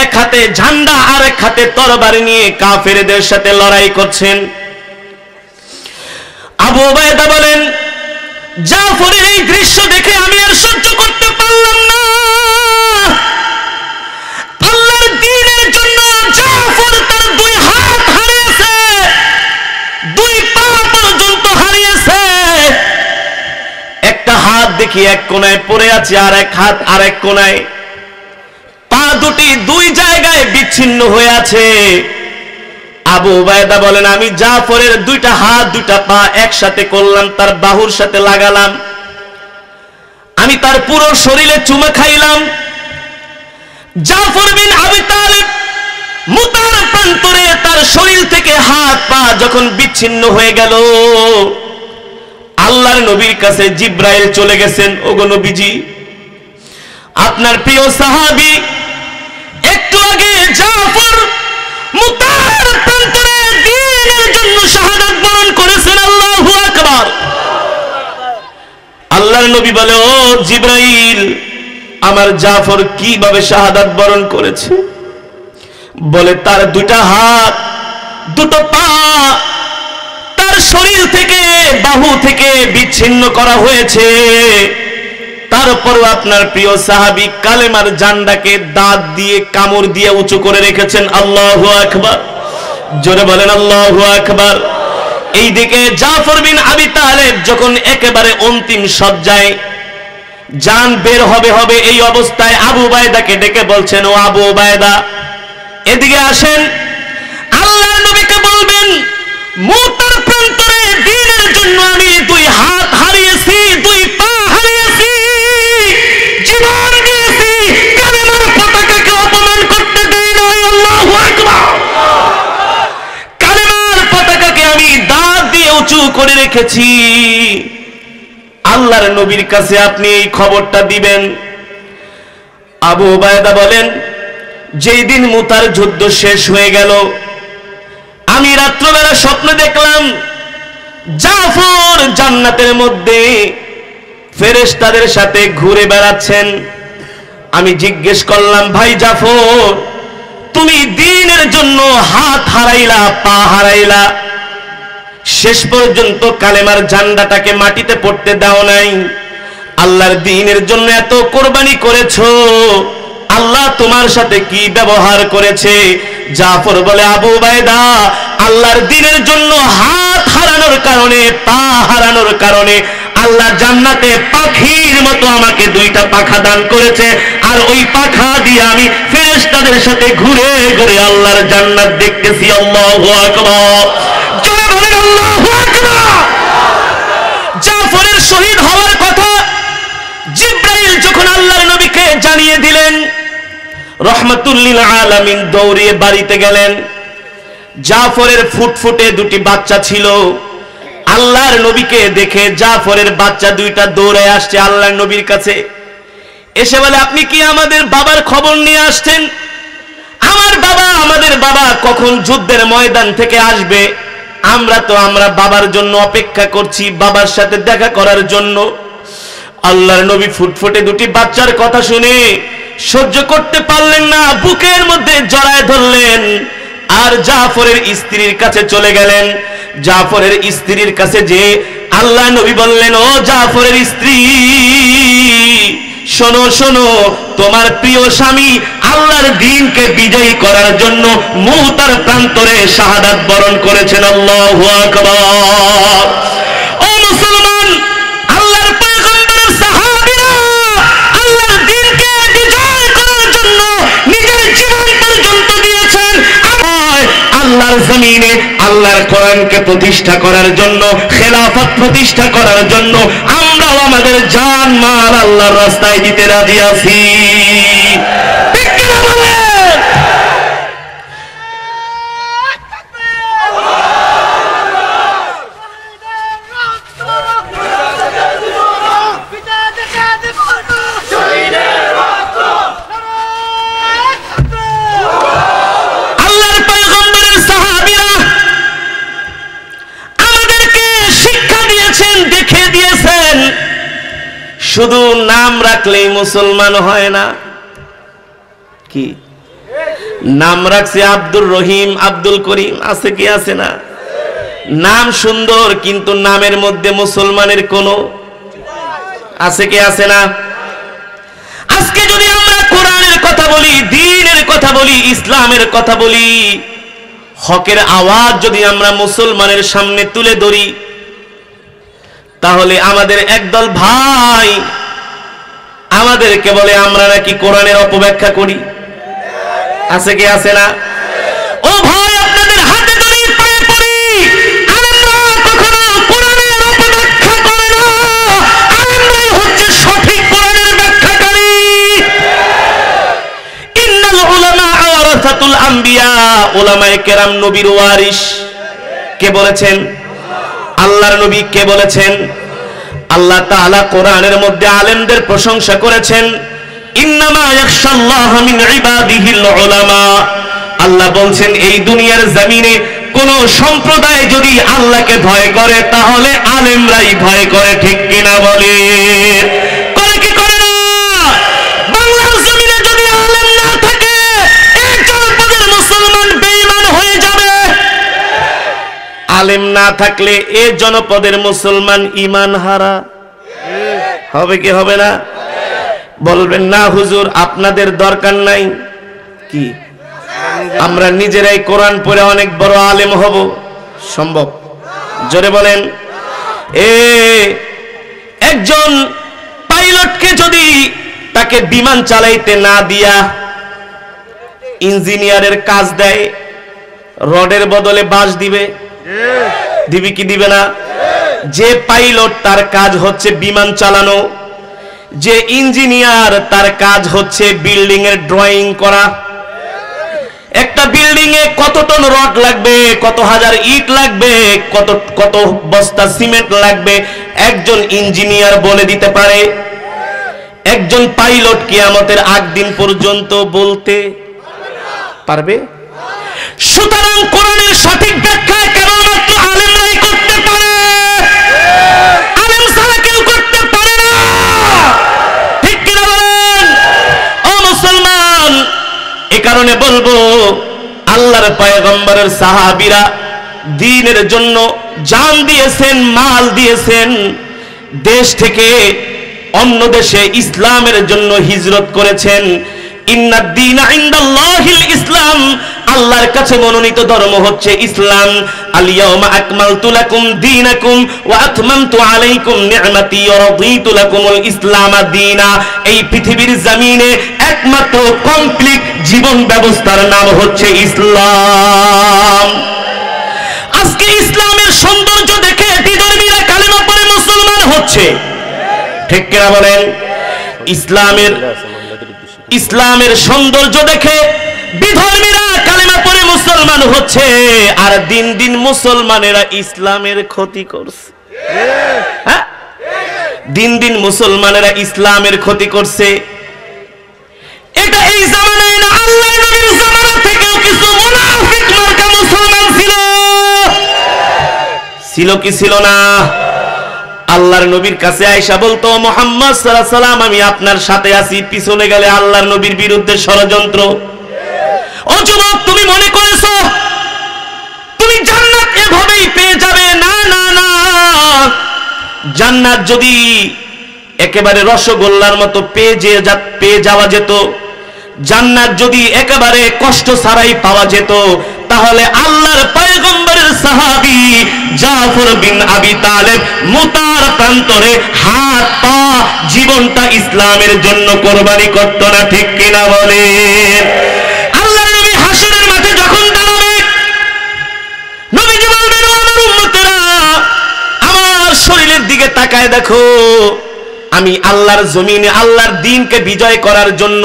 এক হাতে ঝান্ডা আর এক হাতে তরবারি নিয়ে কাফেরদের সাথে লড়াই করছেন। আবু উবাইদা বলেন, জাফরের এই দৃশ্য দেখে আমি আর সহ্য করতে পারলাম না। আল্লাহর দ্বীনের জন্য জাফর তার দুই হাত হারিয়েছে, দুই পা পর্যন্ত হারিয়েছে। একটা হাত দেখি এক কোণায় পড়ে আছে, আর এক হাত আর এক কোণায়, পা দুটি দুই জায়গায় বিচ্ছিন্ন হয়ে আছে। আবু উবাইদা বলেন, আমি জাফরের দুইটা হাত দুইটা পা একসাথে করলাম, তার বাহুর সাথে লাগালাম, আমি তার পুরো শরীরে চুমা খাইলাম। জাফর বিন আবি তালেব মুতার প্রান্তরে তার শরীর থেকে হাত পা যখন বিচ্ছিন্ন হয়ে গেল, আল্লাহর নবীর কাছে জিব্রাইল চলে গেছেন, ওগো নবীজি, আপনার প্রিয় সাহাবী একটু আগে জাফর মুতার প্রান্তরে দ্বীনের জন্য শাহাদাত বরণ করেছেন। আল্লাহু আকবার। আল্লাহর নবী বলে, ও জিব্রাইল, আমার জাফর কিভাবে শাহাদাত বরণ করেছে? বলে, তার দুটা হাত দুটো পা তার শরীর থেকে, বাহু থেকে বিচ্ছিন্ন করা হয়েছে, তারপরও আপনার প্রিয় সাহাবী কালেমার ঝান্ডাকে দাঁত দিয়ে কামড় দিয়ে উঁচু করে রেখেছেন। আল্লাহু আকবার। জোরে বলেন আল্লাহু আকবার। এইদিকে জাফর বিন আবি তালেব যখন একেবারে অন্তিম সজ্জায়, জান বের হবে এই অবস্থায় আবু উবাইদাকে ডেকে বলছেন, ও আবু উবাইদা, এদিকে আসেন। আল্লাহর নবীকে বলবেন, মুতার প্রান্তরে দ্বীনের জন্য আমি দুই হাত হারিয়েছি, দুই পা হারিয়েছি, জীবন দিয়েছি, কালেমার পতাকাকে অপমান করতে দেই নাই। আল্লাহু আকবার। কালেমার পতাকাকে আমি দাঁত দিয়ে উঁচু করে রেখেছি। আল্লাহর নবীর কাছে আপনি এই খবরটা দিবেন। আবু উবাইদা বলেন, যেই দিন মুতার যুদ্ধ শেষ হয়ে গেল, আমি রাত্রবেলা স্বপ্ন দেখলাম জাফর জান্নাতের মধ্যে ফেরেশতাদের সাথে ঘুরে বেড়াচ্ছেন। আমি জিজ্ঞেস করলাম, ভাই জাফর, তুমি দ্বীনের জন্য হাত হারাইলা, পা হারাইলা, শেষ পর্যন্ত কালেমার ঝান্ডাটাকে মাটিতে পড়তে দাও নাই, আল্লাহর দ্বীনের জন্য এত কোরবানি করেছো, আল্লাহ তোমার সাথে কি ব্যবহার করেছে? জাফর বলে, আবু উবাইদা, আল্লাহর দ্বীনের জন্য হাত হারানোর কারণে, পা হারানোর কারণে আল্লাহ জান্নাতে পাখির মতো আমাকে দুইটা পাখা দান করেছে, আর ওই পাখা দিয়ে আমি ফেরেশতাদের সাথে ঘুরে ঘুরে আল্লাহর জান্নাত দেখতেছি। আল্লাহু আকবার। জোরে বলেন আল্লাহু আকবার। জাফরের শহীদ হওয়ার কথা জিব্রাইল যখন আল্লাহর নবীকে জানিয়ে দিলেন, রহমাতুল লিল আলামিন দৌড়িয়ে বাড়িতে গেলেন। জাফরের ফুটফুটে দুটি বাচ্চা ছিল। আল্লাহর নবীকে দেখে জাফরের বাচ্চা দুইটা দৌড়ে আসছে আল্লাহর নবীর কাছে, এসে বলে, আপনি কি আমাদের বাবার খবর নিয়ে আসছেন? আমাদের বাবা কখন যুদ্ধের ময়দান থেকে আসবে আমরা বাবার জন্য অপেক্ষা করছি, বাবার সাথে দেখা করার জন্য। আল্লাহর নবী ফুটফুটে দুটি বাচ্চার কথা শুনে সহ্য করতে পারলেন না, বুকের মধ্যে জড়ায় ধরলেন আর জাফরের স্ত্রীর কাছে চলে গেলেন। জাফরের স্ত্রীর কাছে যে আল্লাহ নবী বললেন, ও জাফরের স্ত্রী, শোনো শোনো, তোমার প্রিয় স্বামী আল্লাহর দ্বীনকে বিজয়ী করার জন্য মুতার প্রান্তরে শাহাদাত বরণ করেছেন। আল্লাহু আকবার। ও মুসলমান, আল্লাহর পয়গম্বরের সাহাবীরা আল্লাহর দ্বীনকে বিজয় করার জন্য নিজের জীবন পর্যন্ত দিয়েছেন। আল্লাহর জমিনে আল্লাহর কোরআনকে প্রতিষ্ঠা করার জন্য, খেলাফত প্রতিষ্ঠা করার জন্য আমরাও আমাদের জান মাল আল্লাহর রাস্তায় দিতে রাজি আছি। ঠিক কিনা বলেন? শুধু নাম রাখলেই মুসলমান হয় না। কি নাম রাখছে? আব্দুর রহিম, আব্দুল করিম, আছে কি আছে না? নাম সুন্দর, কিন্তু নামের মধ্যে মুসলমানের কোনো আছে কি আছে না? আজকে যদি আমরা কোরআনের কথা বলি, দ্বীনের কথা বলি, ইসলামের কথা বলি, হকের আওয়াজ যদি আমরা মুসলমানের সামনে তুলে ধরি, তাহলে আমাদের একদল ভাই আমাদেরকে বলে আমরা নাকি কোরআনের অপব্যাখ্যা করি। আছে কি আছে না? ও ভাই, আপনাদের হাতে ধরে পায়ে পড়ি, আমরা কখনো কোরআনের অপব্যাখ্যা করে না, আমরাই হচ্ছে সঠিক কোরআনের ব্যাখ্যাকারী। ইন্নাল উলামা ওয়ারাসাতুল আম্বিয়া, উলামায়ে কেরাম নবীর ওয়ারিস। কে বলেছেন? আল্লাহর নবী। কে বলেছেন? আল্লাহ তাআলা কোরআনের মধ্যে আলেমদের প্রশংসা করেছেন, ইন্নামা ইয়াখশাল্লাহা মিন ইবাদিহিল উলামা। আল্লাহ বলছেন, এই দুনিয়ার জমিনে কোন সম্প্রদায় যদি আল্লাহকে ভয় করে তাহলে আলেমরাই ভয় করে। ঠিক কিনা বলে? করে কি করে না? বাংলার জমিনে যদি আলেম না থাকে, এক জনপদের মুসলমান বেঈমান হয়ে যাবে। আলেম না থাকলে এ জনপদের মুসলমান ঈমান হারা হবে কি হবে না? বলবেন না হুজুর আপনাদের দরকার নাই। কি আমরা নিজেরাই কোরআন পড়ে অনেক বড় আলেম হব? সম্ভব? জোরে বলেন। একজন পাইলটকে যদি তাকে বিমান চালাইতে না দিয়া ইঞ্জিনিয়ারের কাজ দেয়, রডের বদলে বাঁশ দিবে? দিবি কি দিবে না? যে পাইলট তার কাজ হচ্ছে বিমান চালানো, যে ইঞ্জিনিয়ার তার কাজ হচ্ছে বিল্ডিং এর ড্রয়িং করা। একটা বিল্ডিং এ কত টন রড লাগবে, কত হাজার ইট লাগবে, কত কত বস্তা সিমেন্ট লাগবে, একজন ইঞ্জিনিয়ার বলে দিতে পারে। একজন পাইলট কিয়ামতের আগ দিন পর্যন্ত বলতে পারবে? সুতরাং কোরআনের সঠিক ব্যাখ্যা কেবলমাত্র আলেমরাই করতে পারে, আলেম ছাড়া কেউ করতে পারে না। ঠিক কিনা বলেন? ও মুসলমান, এ কারণে বলবো, আল্লাহর পয়গম্বরের সাহাবীরা দ্বীনের জন্য জান দিয়েছেন, মাল দিয়েছেন, দেশ থেকে অন্য দেশে ইসলামের জন্য হিজরত করেছেন। ইন্নাদ দীনা ইনদাল্লাহিল ইসলাম, আল্লাহর কাছে মনোনীত ধর্ম হচ্ছে ইসলাম। আল ইয়াউমা আকমালতু লাকুম দীনাকুম ওয়া আতমামতু আলাইকুম নি'মাতি ওয়া রাদিতু লাকুমুল ইসলাম দীনা। এই পৃথিবীর জমিনে একমাত্র কমপ্লিট জীবন ব্যবস্থার নাম হচ্ছে ইসলাম। আজকে ইসলামের সৌন্দর্য দেখে বিধর্মীরা কালেমা পড়ে মুসলমান হচ্ছে। ঠিক কিনা বলেন? ইসলামের সৌন্দর্য দেখে বিধর্মীরা কালেমা পড়ে মুসলমান হচ্ছে, আর দিন দিন মুসলমানেরা ইসলামের ক্ষতি করছে। হ্যাঁ, দিন দিন মুসলমানেরা ইসলামের ক্ষতি করছে। এটা এই জামানায় না, আল্লাহর নবীর জামানা থেকেও কিছু মুনাফিক মার্কা মুসলমান ছিল। ছিল কি ছিল না? আল্লাহর নবীর কাছে আয়েশা বলতো, মুহাম্মদ সাল্লাল্লাহু আলাইহি ওয়াসাল্লাম আমি আপনার সাথে আছি, পিছনে গেলে আল্লাহর নবীর বিরুদ্ধে ষড়যন্ত্র। ও যুবক, তুমি মনে করেছো তুমি জান্নাত এভাবেই পেয়ে যাবে? না না না, জান্নাত যদি একেবারে রসগোল্লার মতো পেয়ে যাওয়া যেত, জান্নাত যদি একেবারে কষ্ট ছাড়াই পাওয়া যেত, তাহলে আল্লাহর পয়গম্বরের সাহাবী জাফর বিন আবি তালেব মুতার প্রান্তরে হাত পা জীবনটা ইসলামের জন্য কোরবানি করত না, ঠিক কিনা বলেন? আল্লাহর নবী হাসরের মাঠে যখন দাঁড়াবে, নবীজি বলবেন, আমার উম্মতেরা আমার শরীরের দিকে তাকায় দেখো, আমি আল্লাহর জমিনে আল্লাহর দ্বীনকে বিজয় করার জন্য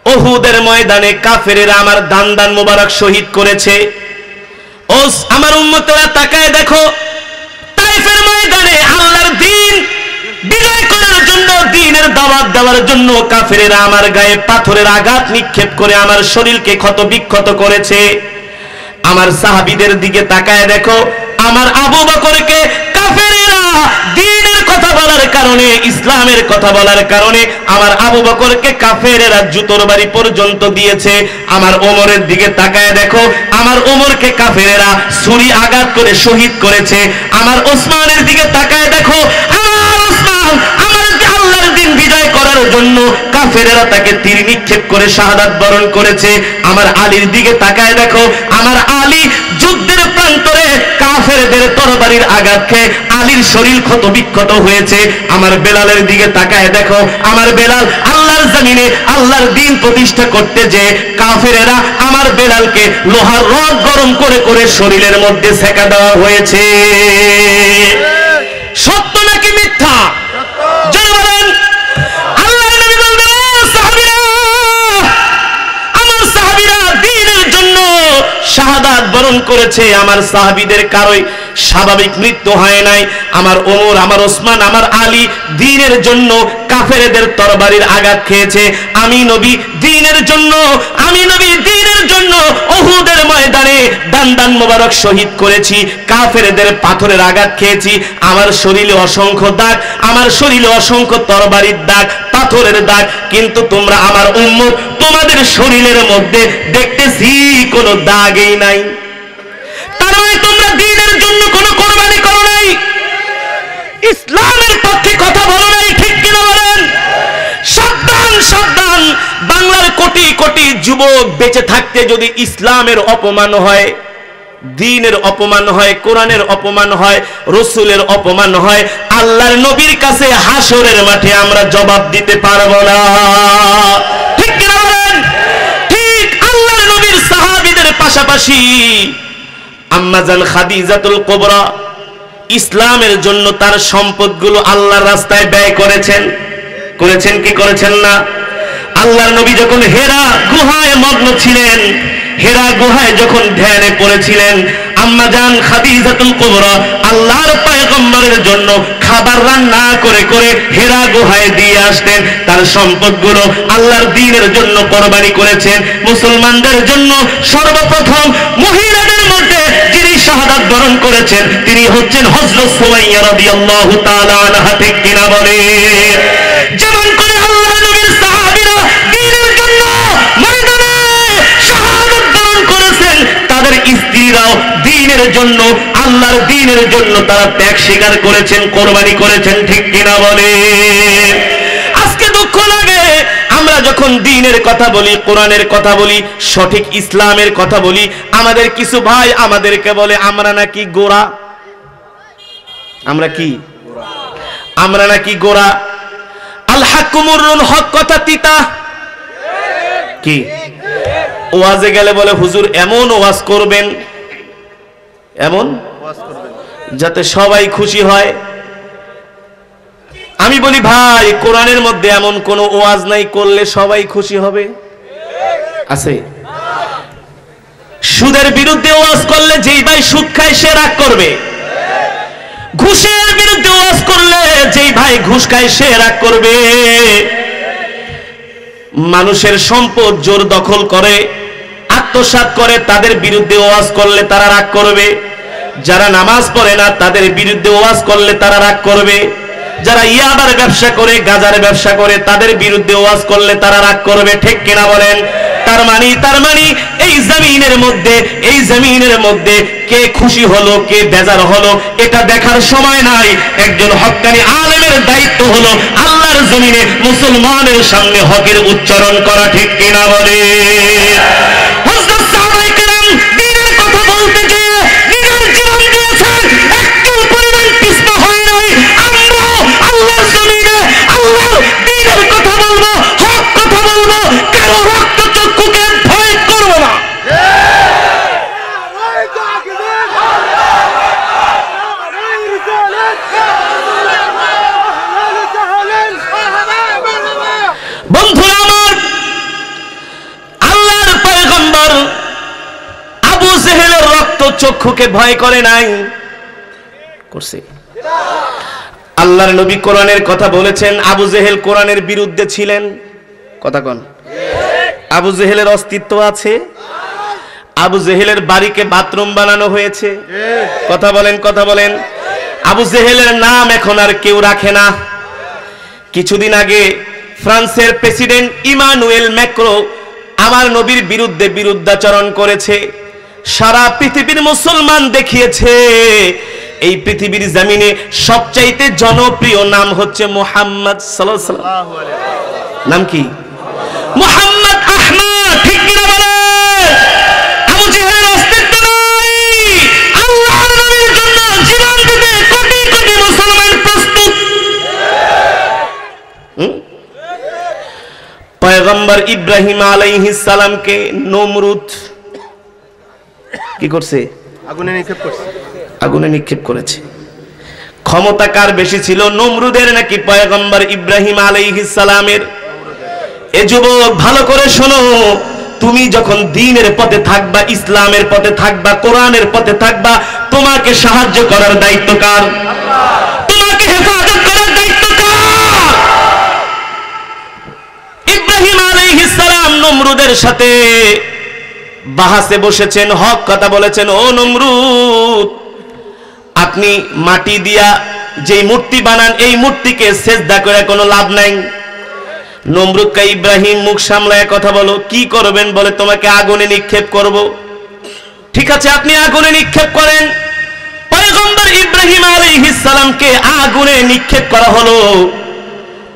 উহুদের ময়দানে কাফেরেরা আমার দান মোবারক শহীদ করেছে। ও আমার উম্মতেরা তাকায় দেখো, তাইফের ময়দানে আল্লাহর দ্বীন বিজয় করার জন্য, দ্বীনের দাওয়াত দেওয়ার জন্য কাফেরেরা আমার গায়ে পাথরের আঘাত নিক্ষেপ করে আমার শরীরকে ক্ষত বিক্ষত করেছে। আমার সাহাবীদের দিকে তাকায় দেখো, আমার আবু বকরকে কাফেরেরা দ্বীনের কথা বলার কারণে, ইসলামের কথা বলার কারণে আমার আবু বকরকে কাফেরেরা জুতোর বাড়ি পর্যন্ত দিয়েছে। আমার ওমরের দিকে তাকায় দেখো, আমার ওমরকে কাফেরেরা ছুরি আঘাত করে শহীদ করেছে। আমার ওসমানের দিকে তাকায় দেখো, আমার ওসমান আমার আল্লাহর দ্বীন বিজয় করার জন্য কাফেরেরা তাকে তীর নিক্ষেপ করে শাহাদাত বরণ করেছে। আমার আলীর দিকে তাকায় দেখো, আমার আলী যুদ্ধের প্রান্তরে কাফেরদের তরবারির আঘাত খেয়ে আলীর শরীর ক্ষত বিক্ষত হয়েছে। আমার বেলালের দিকে তাকায় দেখো, আমার বেলাল আল্লাহর জমিনে আল্লাহর দ্বীন প্রতিষ্ঠা করতে যে কাফেরেরা আমার বেলালকে লোহার রড গরম করে করে শরীরের মধ্যে সেকা দেওয়া হয়েছে। সত্য নাকি মিথ্যা? জোরে বলেন। আল্লাহর নবী বললেন, সাহাবীরা, আমার সাহাবীরা দ্বীনের জন্য শাহাদাত বরণ করেছে। আমার সাহাবীদের কারোই স্বাভাবিক মৃত্যু হয় নাই। আমার ওমর, আমার ওসমান, আমার আলী দ্বীনের জন্য কাফেরদের তরবারির আঘাত খেয়েছে। আমি নবী দ্বীনের জন্য উহুদের ময়দানে দান মোবারক শহীদ করেছি, কাফেরদের পাথরের আঘাত খেয়েছি। আমার শরীরে অসংখ্য দাগ, আমার শরীরে অসংখ্য তরবারির দাগ, পাথরের দাগ, কিন্তু তোমরা আমার উম্মত, তোমাদের শরীরের মধ্যে দেখতেছি কোনো দাগই নাই। তার মানে তোমরা দ্বীনের জন্য কোনো কোরবানি করো নাই, ইসলামের পক্ষে কথা বলো নাই, ঠিক কিনা বলেন? সাবধান সাবধান, বাংলার কোটি কোটি যুবক বেঁচে থাকতে যদি ইসলামের অপমান হয়, দ্বীনের অপমান হয়, কোরআনের অপমান হয়, রাসূলের অপমান হয়, আল্লাহর নবীর কাছে হাসরের মাঠে আমরা জবাব দিতে পারবো না, ঠিক কিনা বলেন? ঠিক আল্লাহর নবীর সাহাবীদের পাশাপাশি আম্মাজান খাদিজাতুল কুবরা ইসলামের জন্য তার সম্পদগুলো আল্লাহর রাস্তায় ব্যয় করেছেন কি করেছেন না? আল্লাহর নবী যখন হেরা গুহায় মগ্ন ছিলেন, হেরা গুহায় যখন ধ্যানে পড়েছিলেন, আম্মাজান খাদিজাতুল কুবরা আল্লাহর পয়গম্বরের জন্য খাবার রান্না করে করে হেরা গুহায় দিয়ে আসতেন। তার সম্পদগুলো আল্লাহর দ্বীনের জন্য কোরবানি করেছেন। মুসলমানদের জন্য সর্বপ্রথম মহিলাদের মধ্যে যিনি শাহাদাত বরণ করেছেন তিনি হচ্ছেন হযরত সুমাইয়া রাদিয়াল্লাহু তাআলা আনহা, ঠিক কিনা বলে? যেমন করে আল্লাহর নবীর সাহাবীরা দ্বীনের জন্য ময়দানে শাহাদাত বরণ করেছেন, তাদের স্ত্রীরাও দ্বীনের জন্য, আল্লাহর দ্বীনের জন্য তারা ত্যাগ স্বীকার করেছেন, কোরবানি করেছেন, ঠিক কিনা বলে? আজকে দুঃখ লাগে, আমরা যখন দ্বীনের কথা বলি, কোরআনের কথা বলি, সঠিক ইসলামের কথা বলি, আমাদের কিছু ভাই আমাদেরকে বলে আমরা নাকি গোরা। আমরা কি? আমরা নাকি গোরা। আল হাক্কু মুররুন, হক কথা তিতা। কি ওয়াজে গেলে বলে হুজুর এমন ওয়াজ করবেন, এমন যাতে সবাই খুশি হয়। আমি বলি ভাই, কোরআনের মধ্যে এমন কোন ওয়াজ নাই করলে সবাই খুশি হবে? আছে? সুদের বিরুদ্ধে ওয়াজ করলে যেই ভাই সুদ খায় সে রাগ করবে, ঘুষের বিরুদ্ধে ওয়াজ করলে যেই ভাই ঘুষ খায় সে রাগ করবে, মানুষের সম্পদ জোর দখল করে আত্মসাৎ করে তাদের বিরুদ্ধে ওয়াজ করলে তারা রাগ করবে। যারা নামাজ পড়ে না তাদের বিরুদ্ধে ওয়াজ করলে তারা রাগ করবে, যারা ইয়াবার ব্যবসা করে, গাজার ব্যবসা করে, তাদের বিরুদ্ধে ওয়াজ করলে তারা রাগ করবে। ঠিক কিনা বলেন? তার মানে এই জমিনের মধ্যে কে খুশি হলো, কে বেজার হলো, এটা দেখার সময় নাই। একজন হক্কানি আলেমের দায়িত্ব হলো আল্লাহর জমিনে মুসলমানের সামনে হকের উচ্চারণ করা। ঠিক কিনা বলে? হযরত সাহাবায়ে কেরাম দ্বীনের কথা বলতে গিয়ে নিজের জীবন দিয়েছেন, একটু পরিমাণ পিছপা হয় নাই। আমরা আল্লাহর জমিনে আল্লাহর দ্বীনের কথা বলবো, হক কথা বলবো, কারো রক্ত চক্ষুকে ভয় করবো না। বন্ধুরা আমার, আল্লাহর পয়গম্বর আবু জেহেলের রক্ত চক্ষুকে ভয় করে নাই, করছে। আল্লাহর নবী কোরআনের কথা বলেছেন, আবু জেহেল কোরআনের বিরুদ্ধে ছিলেন। কথা কোন? আবু জেহেলের অস্তিত্ব আছে? আবু জেহেলের বাড়িকে বাথরুম বানানো হয়েছে। কথা বলেন, কথা বলেন। আবু জেহেলের নাম এখন আর কেউ রাখে না। কিছুদিন আগে ফ্রান্সের প্রেসিডেন্ট ইমানুয়েল ম্যাক্রো আমার নবীর বিরুদ্ধে বিরুদ্ধাচরণ করেছে। সারা পৃথিবীর মুসলমান দেখিয়েছে এই পৃথিবীর জমিনে সবচাইতে জনপ্রিয় নাম হচ্ছে মুহাম্মদ সাল্লাল্লাহু আলাইহি ওয়াসাল্লাম। নাম কি? মুহাম্মদ আহমদ। ঠিক কিনা বলেন? আবু জেহেলের অস্তিত্ব নাই। আল্লাহর নবীর জন্য জীবন দিতে কোটি কোটি মুসলমান প্রস্তুত। পয়গম্বর ইব্রাহিম আলাইহিস সালামকে নমরুদ কি করছে? আগুনে নিক্ষেপ করেছে। ক্ষমতা কার বেশি ছিল, নমরুদের নাকি পয়গম্বর ইব্রাহিম আলাইহিস সালামের? এ যুবক ভালো করে শোনো, তুমি যখন দ্বীনের পথে থাকবা, ইসলামের পথে থাকবা, কোরআনের পথে থাকবা, তোমাকে সাহায্য করার দায়িত্ব কার? তোমাকে হেফাজত করার দায়িত্ব কার? ইব্রাহিম আলাইহিস সালাম নমরুদের সাথে বাহাসে বসেছেন, হক কথা বলেছেন। ও নমরুদ, আপনি মাটি দিয়া যেই মূর্তি বানান, এই মূর্তিকে সেজদা করে কোনো লাভ নাই। নমরুদ কা ইব্রাহিম মুখ সামলায় কথা বলো, কি করবেন? বলে তোমাকে আগুনে নিক্ষেপ করব। ঠিক আছে, আপনি আগুনে নিক্ষেপ করেন। পয়গম্বর ইব্রাহিম আলাইহিস সালামকে আগুনে নিক্ষেপ করা হলো।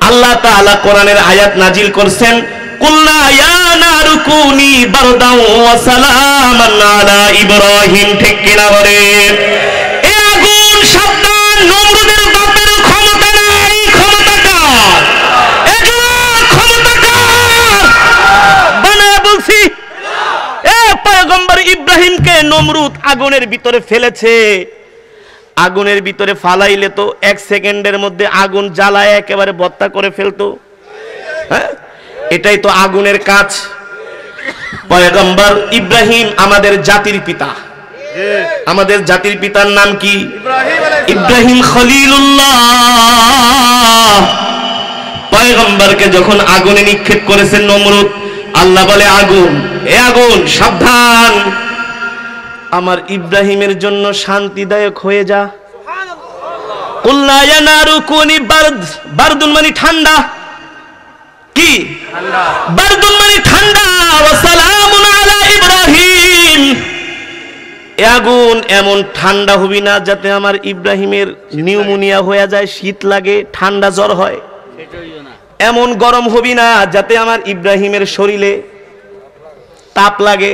আল্লাহ তাআলা কোরআনের আয়াত নাজিল করছেন, কুলনা ইয়া নারু কুনি বারদাও ওয়া সালামান আলা ইব্রাহিম। ঠিক কিনা বলেন? এই আগুন সাবধান, নমরুদের বাপের ক্ষমতা নাই, ক্ষমতা কার? এগুলো ক্ষমতা কার? বানায় বলছি। এ পয়গম্বর ইব্রাহিমকে নমরুদ আগুনের ভিতরে ফেলেছে। আগুনের ভিতরে ফালাইলে তো 1 সেকেন্ডের মধ্যে আগুন জ্বালায় একেবারে ভর্তা করে ফেলতো। হ্যাঁ, এটাই তো আগুনের কাজ। পয়গম্বর ইব্রাহিম আমাদের জাতির পিতা। আমাদের জাতির পিতার নাম কি? ইব্রাহিম খলিলুল্লাহ। পয়গম্বরকে যখন আগুনে নিক্ষেপ করেছেন নমরুদ, আল্লাহ বলে আগুন, এ আগুন সাবধান, আমার ইব্রাহিমের জন্য শান্তিদায়ক হয়ে যা। কুলনা ইয়া নারু কুনি বারদুন মানে ঠান্ডা। কি? বারদুন মানে ঠান্ডা। ওয়া সালামুন আলা ইব্রাহিম। এ আগুন এমন ঠান্ডা হবি না যাতে আমার ইব্রাহিমের নিউমোনিয়া হয়ে যায়, শীত লাগে, ঠান্ডা জ্বর হয়। এমন গরম হবি না যাতে আমার ইব্রাহিমের শরীরে তাপ লাগে।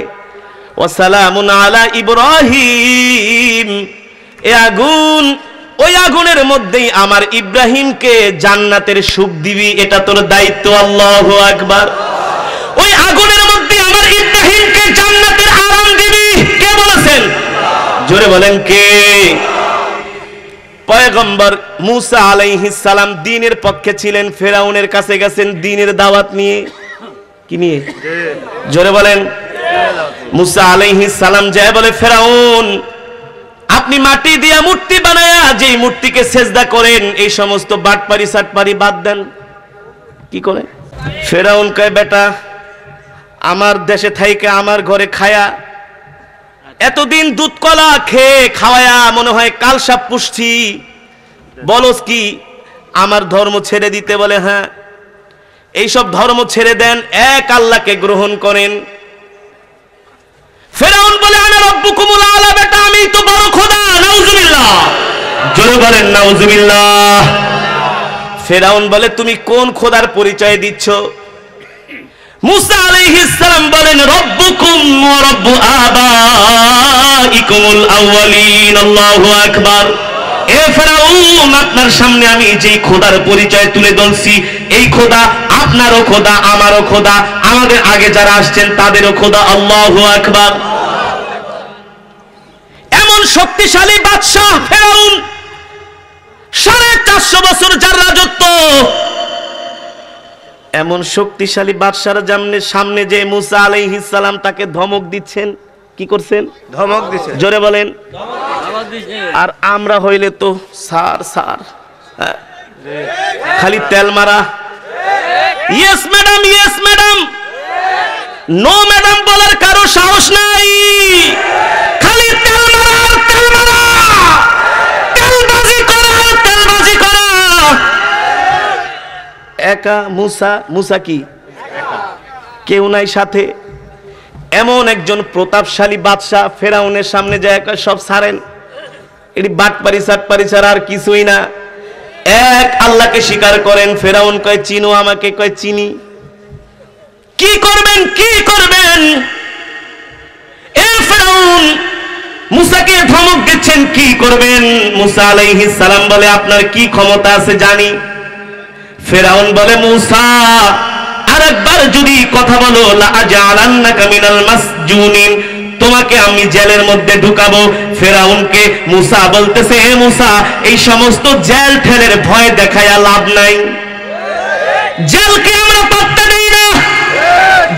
ওয়া সালামুন আলা ইব্রাহিম। এ আগুন, ওই আগুনের মধ্যেই আমার ইব্রাহিমকে জান্নাতের সুখ দিবি, এটা তোর দায়িত্ব। আল্লাহু আকবার। ওই আগুনের মধ্যে আমার ইব্রাহিমকে জান্নাতের আরাম দিবি। কে বলেছেন? জোরে বলেন কে? পয়গম্বর মুসা আলাইহিস সালাম দ্বীনের পক্ষে ছিলেন, ফেরাউনের কাছে গেছেন দ্বীনের দাওয়াত নিয়ে। কি নিয়ে? জোরে বলেন। মুসা আলাইহিস সালাম যায় বলে, ফেরাউন আপনি মাটি দিয়া মূর্তি বানায়া যেই মূর্তিকে সেজদা করেন, এই সমস্ত বাটপারি সাটপারি বাদ দেন। কি করে? ফেরাউন কয়, বেটা আমার দেশে থাইকে আমার ঘরে খায়া এতদিন দুধ কলা খেয়ে খাওয়ায়া মনে হয় কালসাপ পুষ্টি, বলস কি আমার ধর্ম ছেড়ে দিতে বলে। হ্যাঁ, এইসব ধর্ম ছেড়ে দেন, এক আল্লাহকে গ্রহণ করেন। ফেরাউন বলে আনা রব্বুকুমুল আলা, বেটা আমি তো বড় খোদা। নাউজুবিল্লাহ, জোরে বলেন নাউজুবিল্লাহ। ফেরাউন বলে তুমি কোন খোদার পরিচয় দিচ্ছ? মুসা আলাইহিস সালাম বলেন রব্বুকুম ওয়া রব্বু আবাইকুমুল আউয়ালিন। আল্লাহু আকবার। এ ফেরাউন, আপনার সামনে আমি যে খোদার পরিচয় তুলে ধরছি, এই খোদা আপনারও খোদা, আমারও খোদা, আমাদের আগে যারা আসছেন তাদেরও খোদা। আল্লাহু আকবার। এমন শক্তিশালী বাদশা ফেরাউন, 450 বছর যার রাজত্ব, এমন শক্তিশালী বাদশার সামনে যে মুসা আলাইহিস সালাম তাকে ধমক দিচ্ছেন। কি করছেন? ধমক দিচ্ছেন। জোরে বলেন। আর আমরা হইলে তো স্যার স্যার, খালি তেল মারা। Yes madam, yes madam, no madam বলার কারো সাহস নাই। খালি তেল মারা, তেল মারা, তেলবাজি করা, তেলবাজি করা। একা মুসা, মুসা কি কেউ নাই সাথে। এমন একজন প্রতাপশালী বাদশা ফেরাউনের সামনে যায় সব ছাড়েন, এটি বাটপারি সাটপারি ছাড়া আর কিছুই না। এক আল্লাহকে স্বীকার করেন। ফেরাউন কয় চিনো আমাকে? কয় চিনি। কি করবেন, কি করবেন? এ ফেরাউন মুসাকে ধমক দিচ্ছেন, কি করবেন? মুসা আলাইহিস সালাম বলে আপনার কি ক্ষমতা আছে জানি। ফেরাউন বলে মুসা আরেকবার যদি কথা বলো লা আজআলান্নাকা মিনাল মাসজুনিন, তোমাকে আমি জেলের মধ্যে ঢুকাবো। ফেরাউনকে মুসা বলতেছে, হে মুসা, এই সমস্ত জেল ঠেলের ভয় দেখায়া লাভ নাই। জেলকে আমরা পাত্তা দেই না,